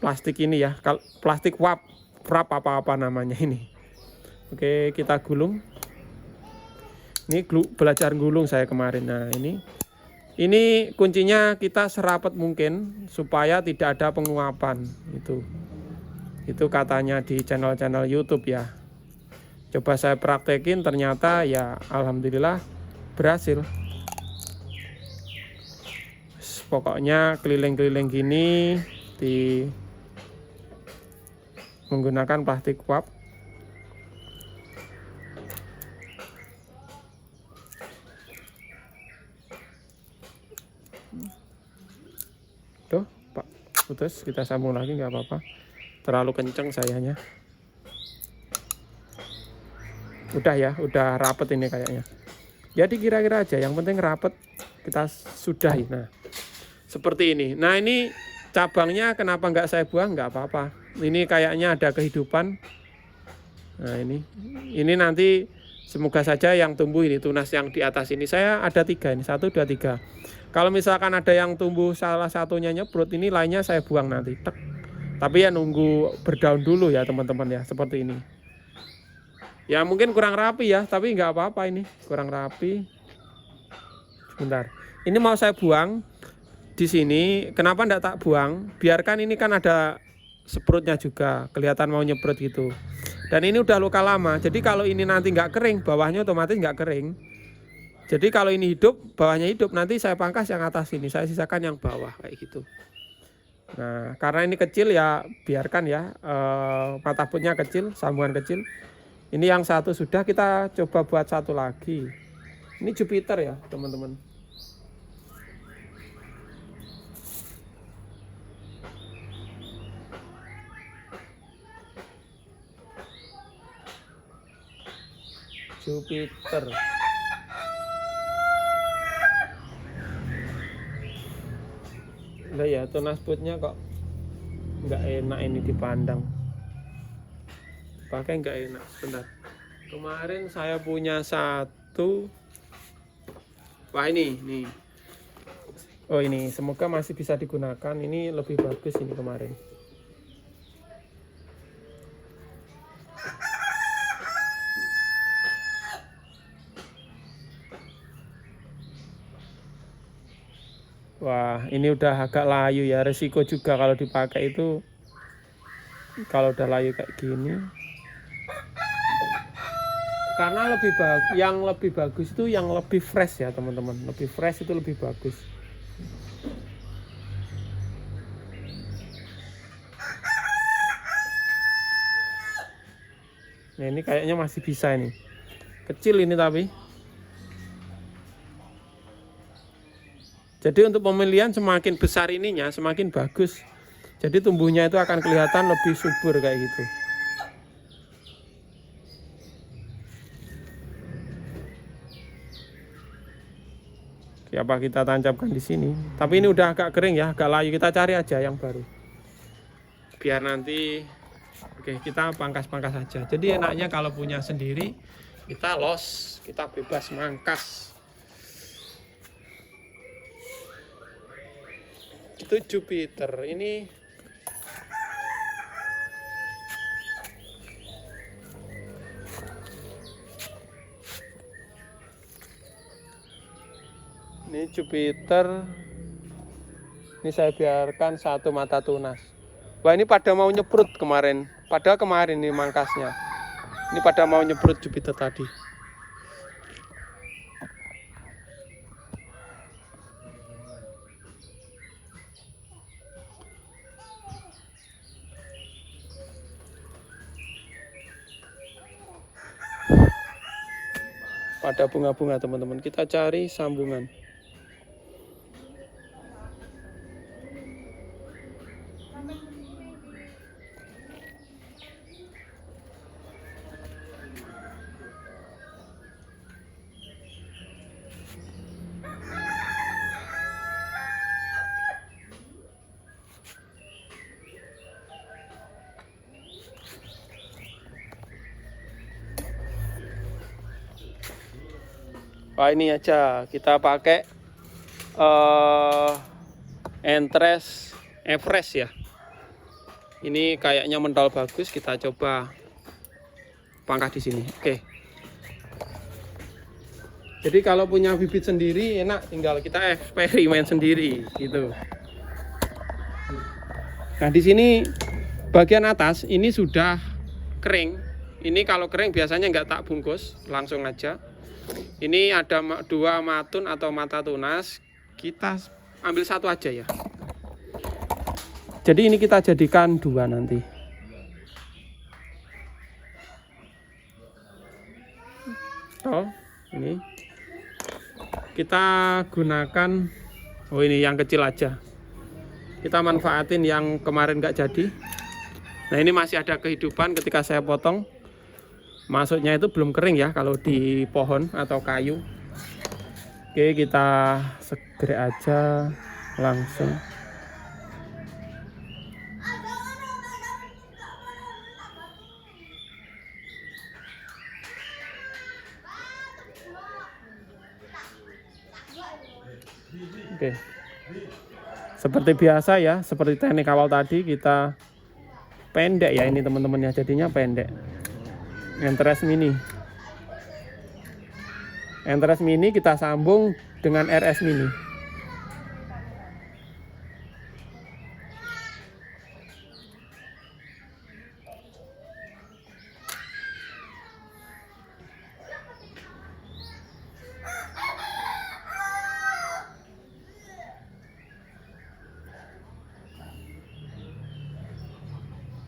plastik ini ya, plastik wrap apa namanya ini. Oke, kita gulung. Ini belajar gulung saya kemarin. Nah ini kuncinya kita serapat mungkin supaya tidak ada penguapan itu. Itu katanya di channel-channel YouTube ya. Coba saya praktekin, ternyata ya alhamdulillah berhasil. Pokoknya keliling-keliling gini di menggunakan plastik wrap. Tuh Pak, putus, kita sambung lagi nggak apa-apa. Terlalu kenceng sayanya. Udah ya, udah rapet ini kayaknya. Jadi kira-kira aja, yang penting rapet, kita sudahi. Nah, seperti ini. Nah, ini cabangnya kenapa nggak saya buang? Nggak apa-apa. Ini kayaknya ada kehidupan. Nah, ini nanti semoga saja yang tumbuh ini, tunas yang di atas ini. Saya ada 3 ini, 1, 2, 3. Kalau misalkan ada yang tumbuh salah satunya nyebrut, ini lainnya saya buang nanti. Tek. Tapi ya nunggu berdaun dulu ya teman-teman ya, seperti ini. Ya mungkin kurang rapi ya, tapi nggak apa-apa, ini kurang rapi. Sebentar, ini mau saya buang di sini. Kenapa enggak tak buang? Biarkan, ini kan ada seprutnya juga, kelihatan mau nyebrut gitu. Dan ini udah luka lama, jadi kalau ini nanti nggak kering, bawahnya otomatis nggak kering. Jadi kalau ini hidup, bawahnya hidup, nanti saya pangkas yang atas ini, saya sisakan yang bawah kayak gitu. Nah, karena ini kecil ya, biarkan ya, mata putnya kecil, sambungan kecil. Ini yang satu sudah, kita coba buat satu lagi. Ini Jupiter ya teman-teman. Jupiter. Nah ya, tunas putnya kok nggak enak ini dipandang. Pakai nggak enak. Bentar. Kemarin saya punya satu. Wah ini, nih. Oh ini, semoga masih bisa digunakan. Ini lebih bagus ini kemarin. Wah, ini udah agak layu ya. Resiko juga kalau dipakai itu, kalau udah layu kayak gini. Karena yang lebih bagus itu yang lebih fresh ya teman-teman. Lebih fresh itu lebih bagus. Nah ini kayaknya masih bisa ini. Kecil ini tapi. Jadi untuk pemilihan semakin besar ininya semakin bagus. Jadi tumbuhnya itu akan kelihatan lebih subur kayak gitu. Apa kita tancapkan di sini. Tapi ini udah agak kering ya, agak layu. Kita cari aja yang baru. Biar nanti, oke, kita pangkas-pangkas saja. Jadi enaknya kalau punya sendiri, kita los, kita bebas mangkas. Itu Jupiter. Ini Jupiter. Ini saya biarkan satu mata tunas. Wah ini pada mau nyebrut kemarin. Padahal kemarin ini mangkasnya. Ini pada mau nyebrut Jupiter tadi. Pada bunga-bunga teman-teman. Kita cari sambungan. Wah ini aja kita pakai Entres Everest ya. Ini kayaknya mental bagus, kita coba pangkas di sini. Oke. Jadi kalau punya bibit sendiri enak, tinggal kita eksperimen sendiri gitu. Nah di sini Bagian atas ini sudah kering. Ini kalau kering biasanya nggak tak bungkus, langsung aja. Ini ada 2 matun atau mata tunas. Kita ambil 1 aja ya. Jadi ini kita jadikan 2 nanti. Oh, ini kita gunakan. Oh, ini yang kecil aja. Kita manfaatin yang kemarin nggak jadi. Nah, ini masih ada kehidupan ketika saya potong. Masuknya itu belum kering ya kalau di pohon atau kayu. Oke, kita segera aja langsung. Oke. Seperti biasa ya, seperti teknik awal tadi kita pendek ya ini teman-teman ya, jadinya pendek. Entres mini. Entres mini kita sambung dengan RS mini.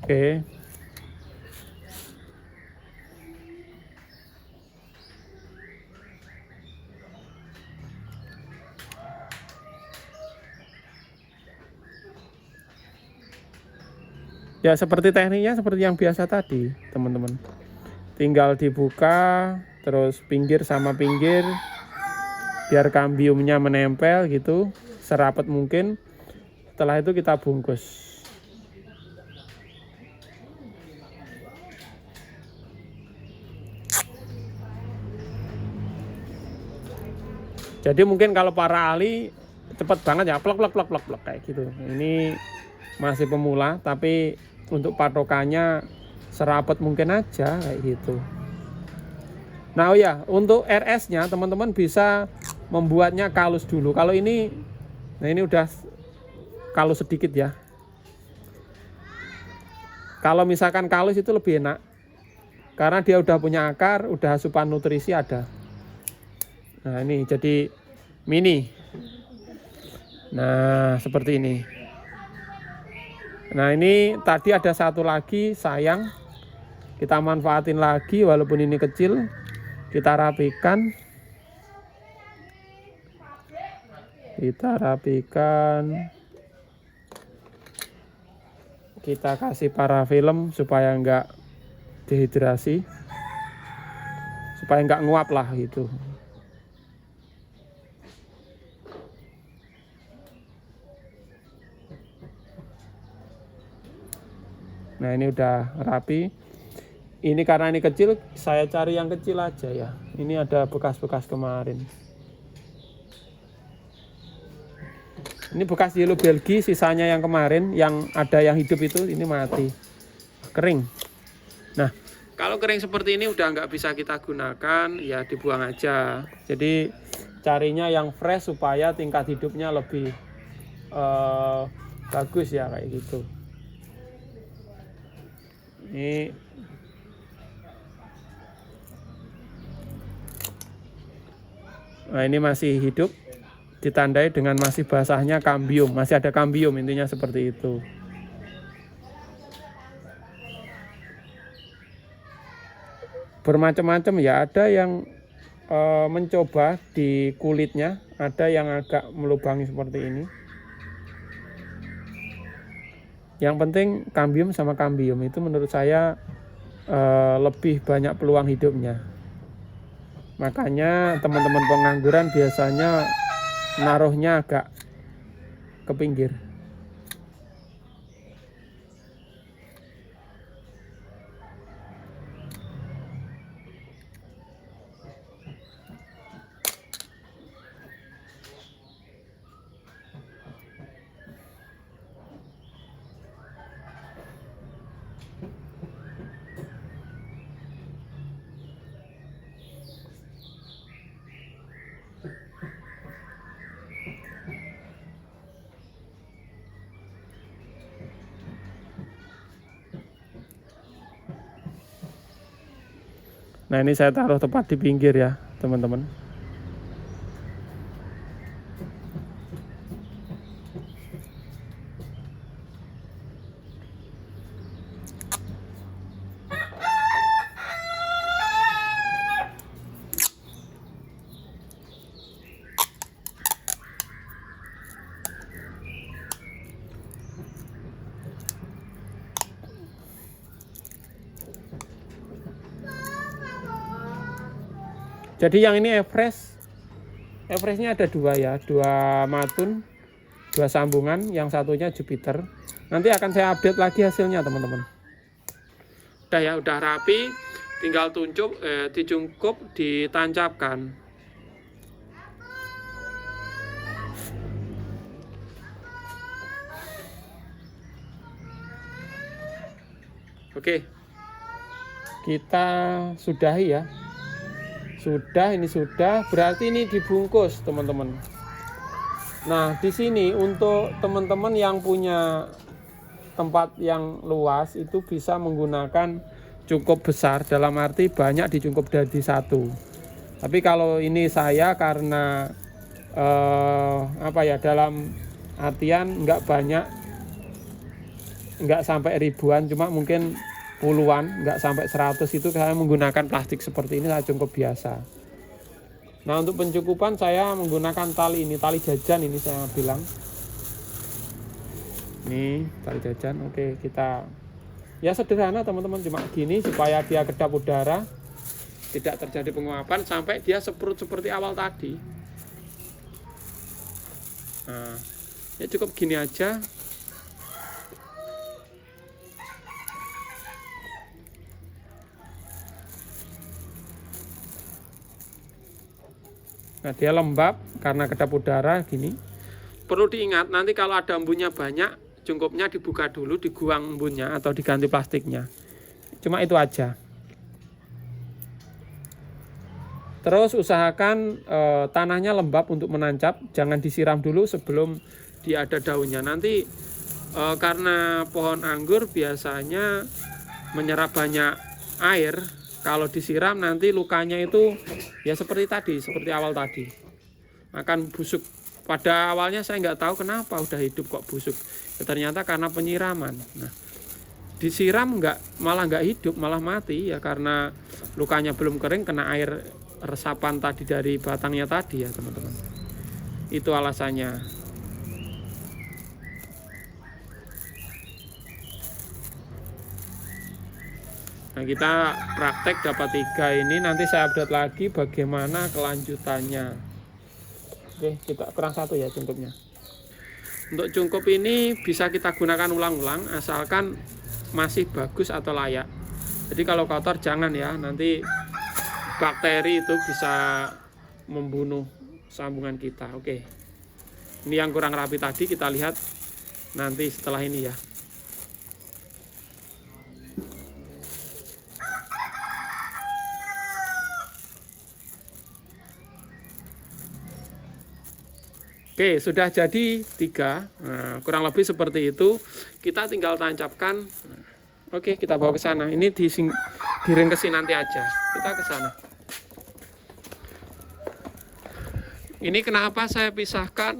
Oke. Ya seperti tekniknya seperti yang biasa tadi teman-teman, tinggal dibuka terus pinggir sama pinggir biar kambiumnya menempel gitu serapat mungkin. Setelah itu kita bungkus. Jadi mungkin kalau para ahli cepet banget ya, plok kayak gitu. Ini masih pemula tapi untuk patokannya serapat mungkin aja kayak gitu. Nah, oh ya, untuk RS-nya teman-teman bisa membuatnya kalus dulu. Kalau ini, nah ini udah kalus sedikit ya. Kalau misalkan kalus itu lebih enak, karena dia udah punya akar, udah asupan nutrisi ada. Nah ini jadi mini. Nah seperti ini. Nah ini tadi ada 1 lagi sayang, kita manfaatin lagi walaupun ini kecil. Kita rapikan. Kita kasih parafilm supaya enggak dehidrasi, supaya enggak nguap lah gitu. Nah ini udah rapi. Ini karena ini kecil, saya cari yang kecil aja ya. Ini ada bekas-bekas kemarin. Ini bekas yellow Belgi, sisanya yang kemarin, yang ada yang hidup itu, ini mati, kering. Nah, kalau kering seperti ini udah nggak bisa kita gunakan, ya dibuang aja. Jadi carinya yang fresh supaya tingkat hidupnya lebih bagus ya kayak gitu. Nah ini masih hidup, ditandai dengan masih basahnya kambium, masih ada kambium, intinya seperti itu. Bermacam-macam ya, ada yang mencoba di kulitnya, ada yang agak melubangi seperti ini. Yang penting kambium sama kambium itu menurut saya lebih banyak peluang hidupnya. Makanya teman-teman pengangguran biasanya naruhnya agak ke pinggir. Nah, ini saya taruh tepat di pinggir ya teman-teman. Jadi yang ini Everestnya ada dua ya, dua matun, dua sambungan, yang satunya Jupiter. Nanti akan saya update lagi hasilnya teman-teman. Udah ya, udah rapi, tinggal dicungkup, ditancapkan. Oke, kita sudahi ya. Ini sudah, berarti ini dibungkus teman-teman. Nah, di sini untuk teman-teman yang punya tempat yang luas itu bisa menggunakan cukup besar, dalam arti banyak dicungkup jadi satu. Tapi kalau ini saya karena dalam artian nggak banyak, nggak sampai ribuan, cuma mungkin puluhan, nggak sampai 100, itu saya menggunakan plastik seperti ini, saya cungkup biasa. Nah, untuk pencukupan saya menggunakan tali ini, tali jajan ini saya bilang. Ini tali jajan. Oke, kita ya sederhana teman-teman, cuma gini supaya dia kedap udara, tidak terjadi penguapan sampai dia seperut seperti awal tadi. Nah, ya cukup gini aja. Nah, dia lembab karena kedap udara gini. Perlu diingat, nanti kalau ada embunnya banyak, cungkupnya dibuka dulu, diguang embunnya atau diganti plastiknya. Cuma itu aja. Terus usahakan tanahnya lembab untuk menancap, jangan disiram dulu sebelum dia ada daunnya. Nanti karena pohon anggur biasanya menyerap banyak air, kalau disiram nanti lukanya itu ya seperti tadi, seperti awal tadi, akan busuk. Pada awalnya saya nggak tahu kenapa udah hidup kok busuk, ya, ternyata karena penyiraman. Nah, disiram malah nggak hidup, malah mati ya, karena lukanya belum kering, kena air resapan tadi dari batangnya tadi ya teman-teman. Itu alasannya. Nah, kita praktek dapat 3 ini, nanti saya update lagi bagaimana kelanjutannya. Oke, kita kurang 1 ya cungkupnya. Untuk cungkup ini bisa kita gunakan ulang-ulang asalkan masih bagus atau layak. Jadi kalau kotor jangan ya, nanti bakteri itu bisa membunuh sambungan kita. Oke, ini yang kurang rapi tadi kita lihat nanti setelah ini ya. Oke, sudah jadi 3. Nah, kurang lebih seperti itu. Kita tinggal tancapkan. Oke, kita bawa ke sana. Ini diringkesin nanti aja. Kita ke sana. Ini kenapa saya pisahkan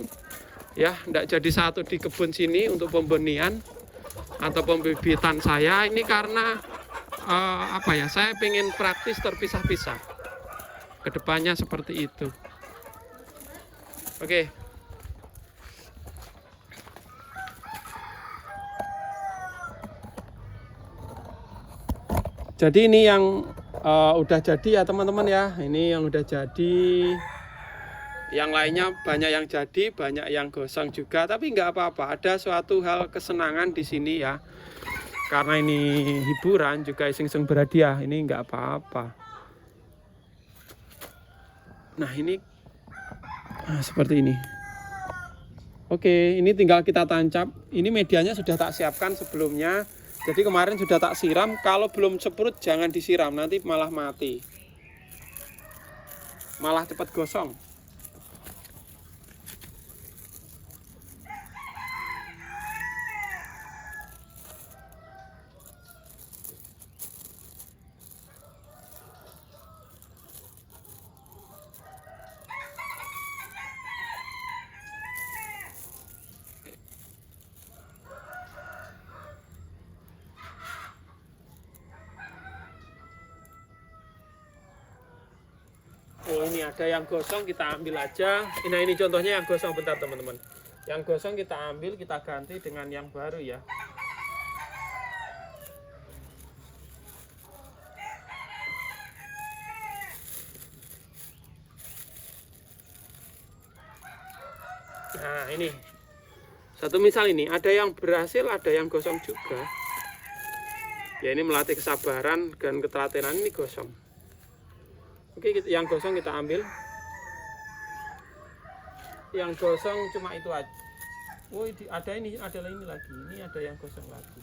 ya, tidak jadi satu di kebun sini untuk pembenihan atau pembibitan saya. Ini karena saya pengen praktis terpisah-pisah. Kedepannya seperti itu. Oke. Jadi ini yang udah jadi ya teman-teman ya. Ini yang udah jadi. Yang lainnya banyak yang jadi, banyak yang gosong juga. Tapi nggak apa-apa. Ada suatu hal kesenangan di sini ya. Karena ini hiburan juga, iseng-iseng berhadiah. Ini nggak apa-apa. Nah, ini seperti ini. Oke, ini tinggal kita tancap. Ini medianya sudah tak siapkan sebelumnya. Jadi kemarin sudah tak siram. Kalau belum seprut jangan disiram, nanti malah mati, malah cepat gosong. Oh, ini ada yang gosong kita ambil aja. Nah, ini contohnya yang gosong, bentar teman-teman. Yang gosong kita ambil, kita ganti dengan yang baru ya. Nah, ini satu misal, ini ada yang berhasil, ada yang gosong juga ya. Ini melatih kesabaran dan ketelatenan. Ini gosong. Oke, yang gosong kita ambil. Yang gosong cuma itu aja. Oh, ada ini lagi. Ini ada yang gosong lagi.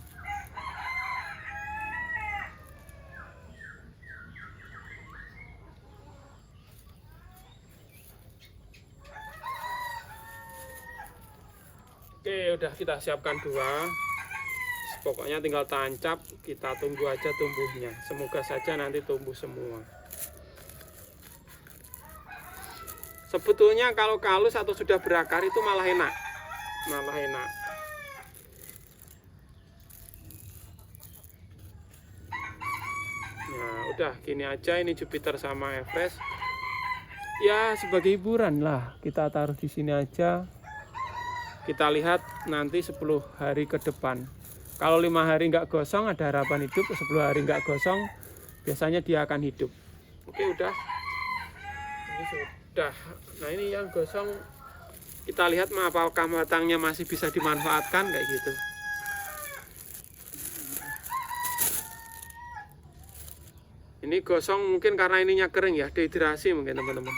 Oke, udah kita siapkan 2. Pokoknya tinggal tancap, kita tunggu aja tumbuhnya. Semoga saja nanti tumbuh semua. Sebetulnya kalau kalus atau sudah berakar itu malah enak. Malah enak. Nah, udah gini aja, ini Jupiter sama Everest. Ya, sebagai hiburan lah. Kita taruh di sini aja. Kita lihat nanti 10 hari ke depan. Kalau 5 hari nggak gosong ada harapan hidup, 10 hari nggak gosong biasanya dia akan hidup. Oke, udah. Ini sudah. Nah, ini yang gosong kita lihat apakah batangnya masih bisa dimanfaatkan kayak gitu. Ini gosong mungkin karena ininya kering ya, dehidrasi mungkin teman-teman.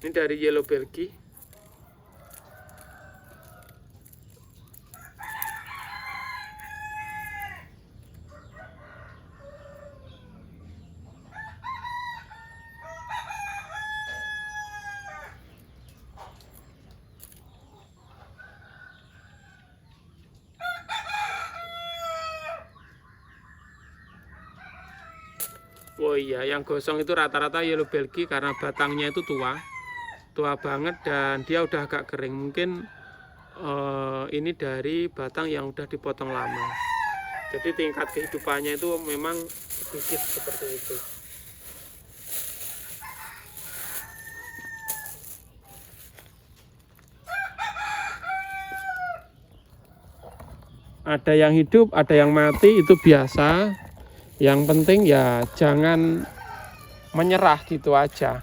Ini dari Yellow Belgique. Oh iya, yang gosong itu rata-rata Yellow Belgique karena batangnya itu tua banget dan dia udah agak kering. Mungkin ini dari batang yang udah dipotong lama. Jadi tingkat kehidupannya itu memang sedikit seperti itu. Ada yang hidup, ada yang mati, itu biasa. Yang penting ya jangan menyerah gitu aja.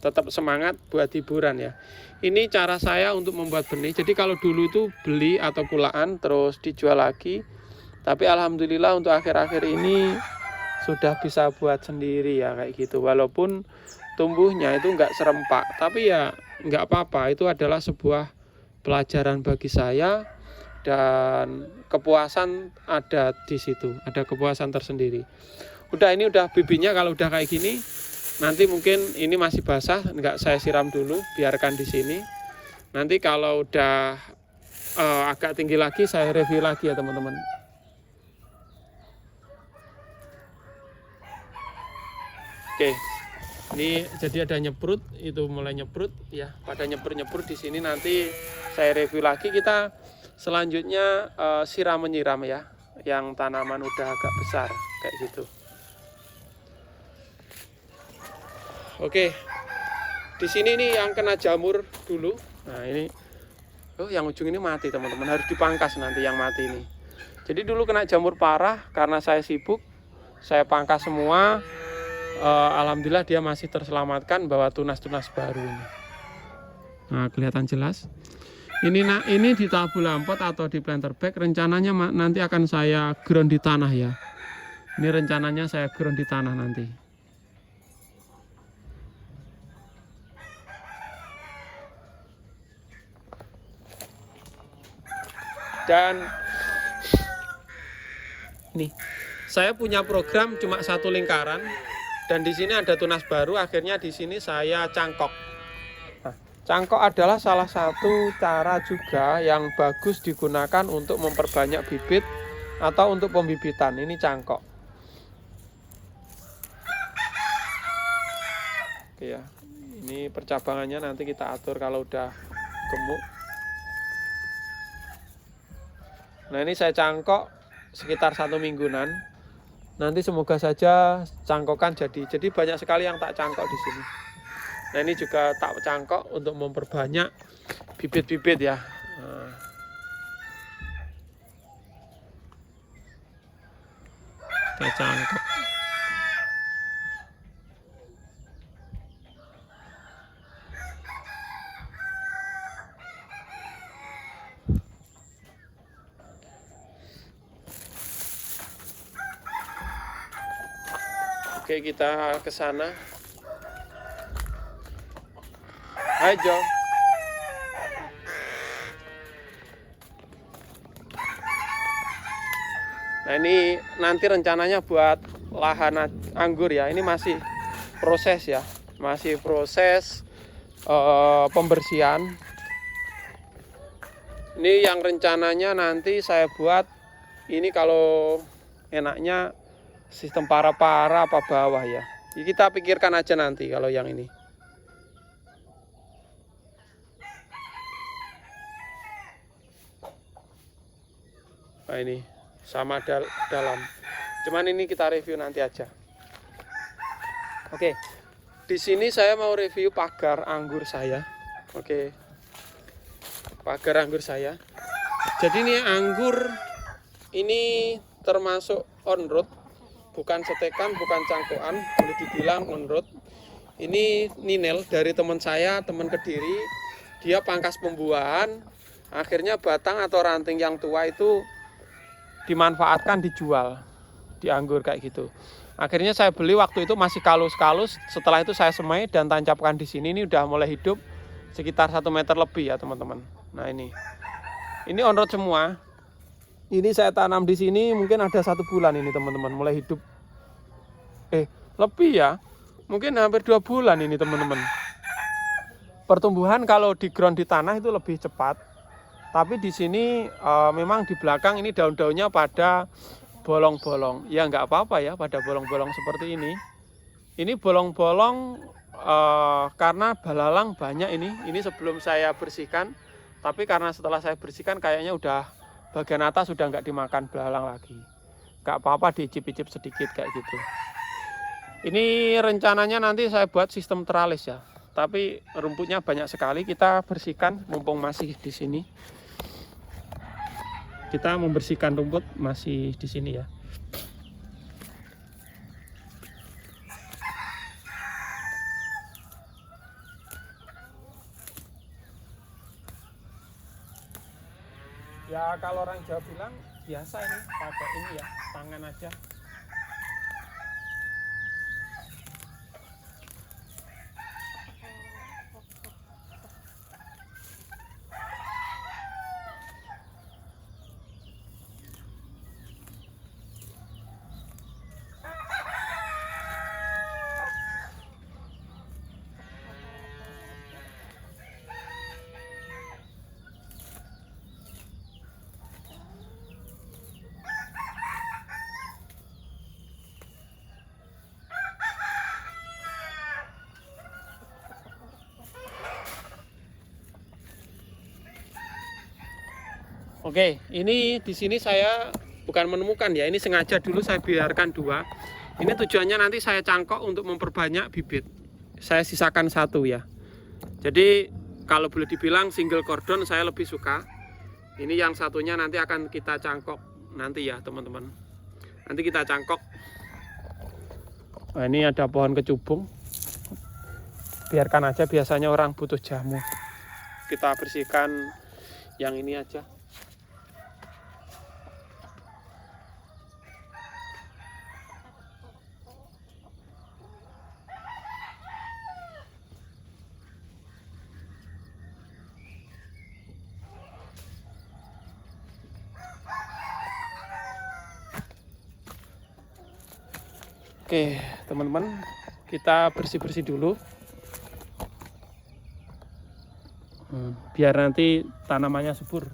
Tetap semangat buat hiburan ya. Ini cara saya untuk membuat benih. Jadi kalau dulu itu beli atau kulaan terus dijual lagi. Tapi alhamdulillah untuk akhir-akhir ini sudah bisa buat sendiri ya kayak gitu. Walaupun tumbuhnya itu nggak serempak, tapi ya nggak apa-apa. Itu adalah sebuah pelajaran bagi saya. Dan kepuasan ada di situ, ada kepuasan tersendiri. Udah, ini udah bibitnya kalau udah kayak gini, nanti mungkin ini masih basah, nggak saya siram dulu, biarkan di sini. Nanti kalau udah agak tinggi lagi, saya review lagi ya teman-teman. Oke, ini jadi ada nyeprut, itu mulai nyeprut ya. Pada nyeprut di sini nanti saya review lagi. Kita selanjutnya siram menyiram ya, yang tanaman udah agak besar kayak gitu. Oke, di sini nih yang kena jamur dulu. Nah ini, yang ujung ini mati teman-teman, harus dipangkas nanti yang mati ini. Jadi dulu kena jamur parah karena saya sibuk, saya pangkas semua. Alhamdulillah dia masih terselamatkan, bawa tunas-tunas baru ini. Nah kelihatan jelas. Ini di tabu lampot atau di planter bag, rencananya nanti akan saya ground di tanah ya. Ini rencananya saya ground di tanah nanti. Dan nih, saya punya program cuma satu lingkaran dan di sini ada tunas baru, akhirnya di sini saya cangkok. Cangkok adalah salah satu cara juga yang bagus digunakan untuk memperbanyak bibit atau untuk pembibitan. Ini cangkok. Oke ya, ini percabangannya nanti kita atur kalau udah gemuk. Nah ini saya cangkok sekitar 1 mingguan. Nanti semoga saja cangkokan jadi banyak sekali yang tak cangkok di sini. Nah ini juga tak cangkok untuk memperbanyak bibit-bibit ya. Nah, kita cangkok. Oke, kita ke sana. Hai Jo. Nah ini nanti rencananya buat lahan anggur ya. Ini masih proses ya, masih proses pembersihan. Ini yang rencananya nanti saya buat ini kalau enaknya sistem para-para apa bawah ya. Kita pikirkan aja nanti kalau yang ini. Nah ini sama dalam. Cuman ini kita review nanti aja. Oke. Di sini saya mau review pagar anggur saya. Oke. Pagar anggur saya. Jadi ini anggur ini termasuk on road, bukan setekan, bukan cangkokan, boleh dibilang on road. Ini ninel dari teman saya, teman Kediri. Dia pangkas pembuahan, akhirnya batang atau ranting yang tua itu dimanfaatkan dijual di anggur kayak gitu. Akhirnya saya beli waktu itu masih kalus-kalus. Setelah itu saya semai dan tancapkan di sini. Ini udah mulai hidup sekitar 1 meter lebih ya teman-teman. Nah ini on road semua. Ini saya tanam di sini mungkin ada 1 bulan ini teman-teman mulai hidup. Lebih ya, mungkin hampir 2 bulan ini teman-teman. Pertumbuhan kalau di ground di tanah itu lebih cepat. Tapi di sini memang di belakang ini daun-daunnya pada bolong-bolong. Ya nggak apa-apa ya pada bolong-bolong seperti ini. Ini bolong-bolong karena belalang banyak ini. Ini sebelum saya bersihkan. Tapi karena setelah saya bersihkan kayaknya udah bagian atas sudah nggak dimakan belalang lagi. Nggak apa-apa diicip-icip sedikit kayak gitu. Ini rencananya nanti saya buat sistem teralis ya. Tapi rumputnya banyak sekali, kita bersihkan mumpung masih di sini. Kita membersihkan rumput masih di sini ya. Ya kalau orang Jawa bilang biasa ini pakai ini ya, tangan aja. Oke, ini di sini saya bukan menemukan ya, ini sengaja dulu saya biarkan 2. Ini tujuannya nanti saya cangkok untuk memperbanyak bibit. Saya sisakan 1 ya. Jadi kalau boleh dibilang single cordon saya lebih suka. Ini yang satunya nanti akan kita cangkok nanti ya teman-teman. Nanti kita cangkok. Nah, ini ada pohon kecubung. Biarkan aja, biasanya orang butuh jamu. Kita bersihkan yang ini aja. Oke teman-teman, kita bersih-bersih dulu biar nanti tanamannya subur.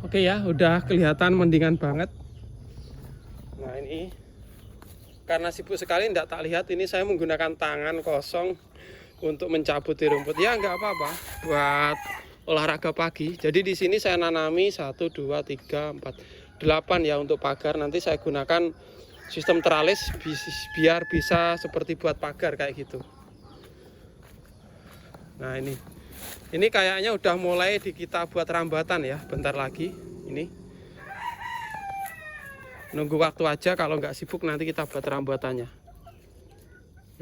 Oke ya, udah kelihatan mendingan banget. Nah ini karena sibuk sekali tidak tak lihat, ini saya menggunakan tangan kosong untuk mencabuti rumput. Ya nggak apa-apa buat olahraga pagi. Jadi di sini saya nanami 1, 2, 3, 4, 8 ya untuk pagar. Nanti saya gunakan sistem teralis biar bisa seperti buat pagar kayak gitu. Nah ini kayaknya udah mulai kita buat rambatan ya, bentar lagi. Ini nunggu waktu aja, kalau nggak sibuk nanti kita buat rambatannya.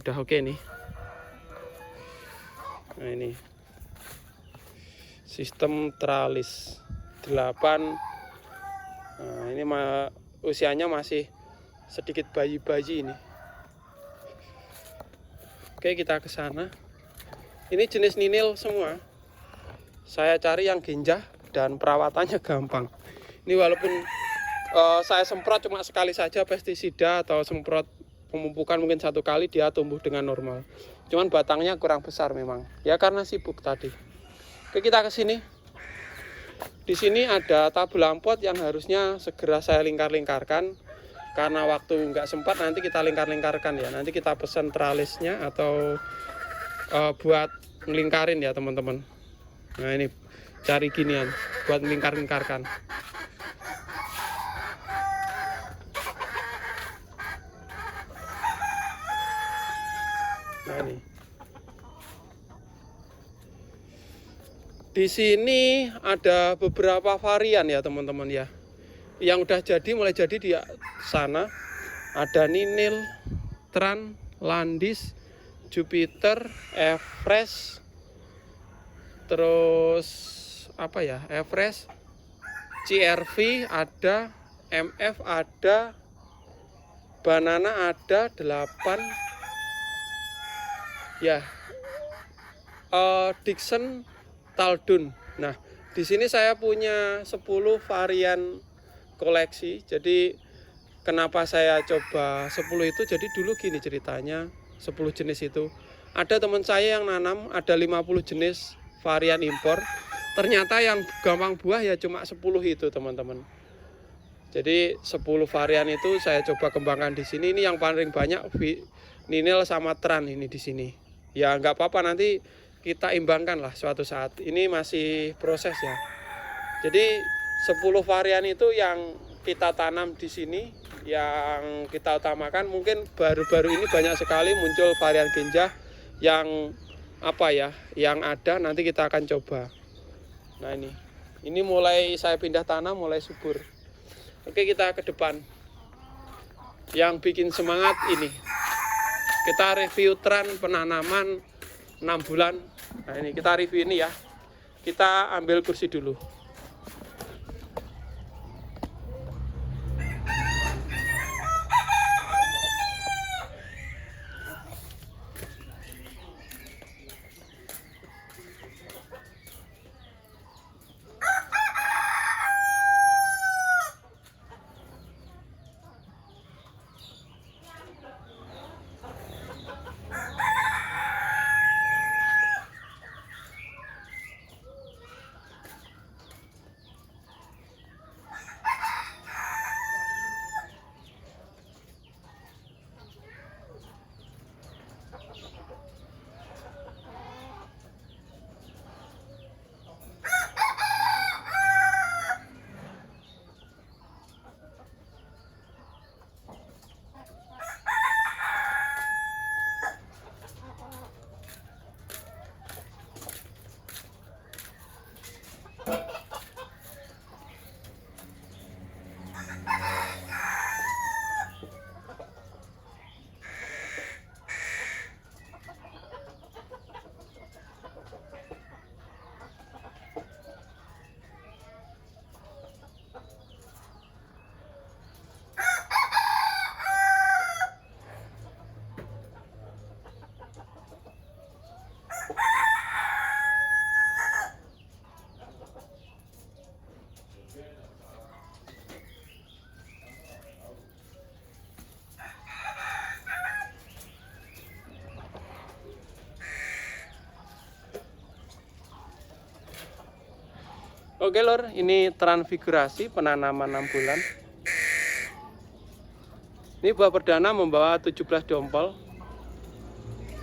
Udah oke nih. Nah ini sistem teralis 8. Nah ini usianya masih sedikit bayi-bayi ini. Oke, kita ke sana. Ini jenis ninil semua. Saya cari yang genjah dan perawatannya gampang. Ini walaupun saya semprot cuma sekali saja pestisida atau semprot pemupukan mungkin 1 kali, dia tumbuh dengan normal. Cuman batangnya kurang besar memang. Ya karena sibuk tadi. Oke, kita ke sini. Di sini ada tabel pot yang harusnya segera saya lingkar-lingkarkan. Karena waktu nggak sempat, nanti kita lingkar-lingkarkan ya. Nanti kita pesan teralisnya atau buat ngelingkarin ya teman-teman. Nah ini cari ginian buat melingkar-lingkarkan. Nah ini di sini ada beberapa varian ya teman-teman ya. Yang udah jadi, mulai jadi di sana ada ninil, tran, landis, Jupiter, Everest, terus apa ya, Everest, CRV ada, MF ada, banana ada 8 ya, Dixon, Taldun. Nah di sini saya punya 10 varian koleksi. Jadi kenapa saya coba 10 itu, jadi dulu gini ceritanya. 10 jenis itu ada teman saya yang nanam ada 50 jenis varian impor, ternyata yang gampang buah ya cuma 10 itu teman-teman. Jadi 10 varian itu saya coba kembangkan di sini. Ini yang paling banyak ninil sama tran ini di sini. Ya nggak apa-apa, nanti kita imbangkan lah suatu saat. Ini masih proses ya. Jadi 10 varian itu yang kita tanam di sini, yang kita utamakan. Mungkin baru-baru ini banyak sekali muncul varian genjah yang apa ya, yang ada nanti kita akan coba. Nah ini mulai saya pindah tanam, mulai subur. Oke, kita ke depan. Yang bikin semangat ini, kita review tran penanaman 6 bulan. Nah ini kita review ini ya. Kita ambil kursi dulu. Oke lor, ini transfigurasi penanaman 6 bulan. Ini buah perdana membawa 17 dompol.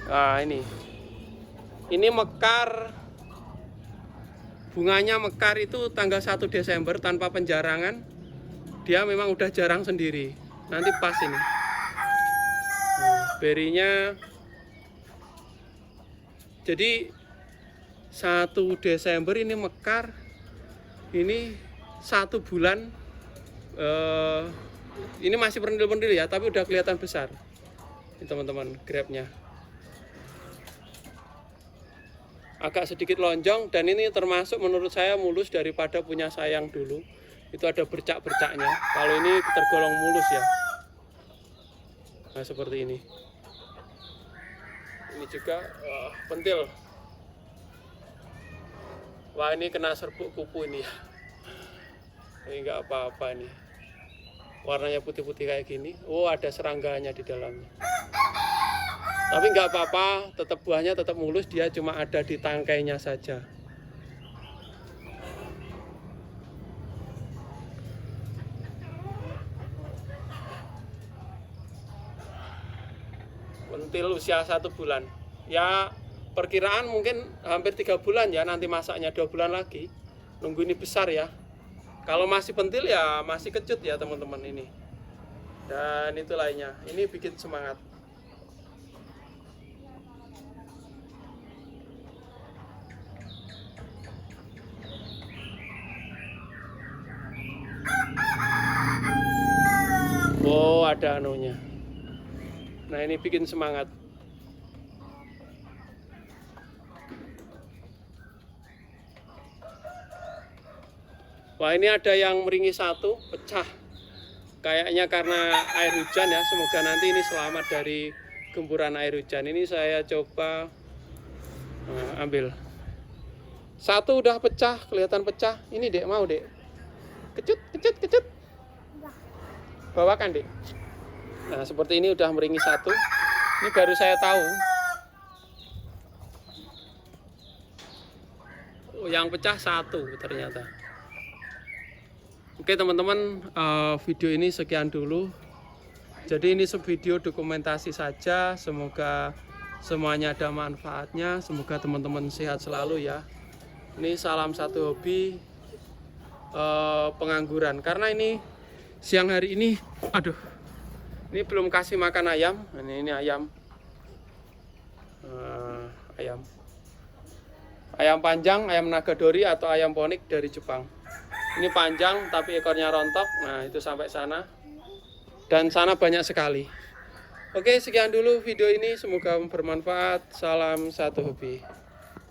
Nah ini mekar, bunganya mekar itu tanggal 1 Desember tanpa penjarangan. Dia memang udah jarang sendiri. Nanti pas ini. Berinya jadi 1 Desember ini mekar. Ini 1 bulan. Ini masih pentil-pentil ya, tapi udah kelihatan besar. Ini teman-teman, grabnya agak sedikit lonjong, dan ini termasuk menurut saya mulus daripada punya saya yang dulu. Itu ada bercak-bercaknya. Kalau ini tergolong mulus ya. Nah seperti ini. Ini juga pentil. Wah ini kena serbuk kupu ini ya. Ini nggak apa-apa nih. Warnanya putih-putih kayak gini. Oh ada serangganya di dalamnya. Tapi nggak apa-apa, tetap buahnya tetap mulus. Dia cuma ada di tangkainya saja. Pentil usia 1 bulan. Ya perkiraan mungkin hampir 3 bulan ya, nanti masaknya 2 bulan lagi. Nunggu ini besar ya. Kalau masih pentil ya masih kecut ya teman-teman ini. Dan itu lainnya. Ini bikin semangat. Oh ada anunya. Nah ini bikin semangat. Wah ini ada yang meringis 1, pecah. Kayaknya karena air hujan ya. Semoga nanti ini selamat dari gempuran air hujan. Ini saya coba ambil. 1 udah pecah, kelihatan pecah. Ini dek, mau dek. Kecut. Bawakan dek. Nah seperti ini udah meringis 1. Ini baru saya tahu. Oh, yang pecah 1 ternyata. Oke teman-teman, video ini sekian dulu. Jadi ini video dokumentasi saja. Semoga semuanya ada manfaatnya. Semoga teman-teman sehat selalu ya. Ini salam satu hobi pengangguran. Karena ini siang hari ini, aduh, ini belum kasih makan ayam. Ini ayam, ayam panjang, ayam nagadori atau ayam ponik dari Jepang. Ini panjang tapi ekornya rontok. Nah itu sampai sana. Dan sana banyak sekali. Oke sekian dulu video ini. Semoga bermanfaat. Salam satu hobi.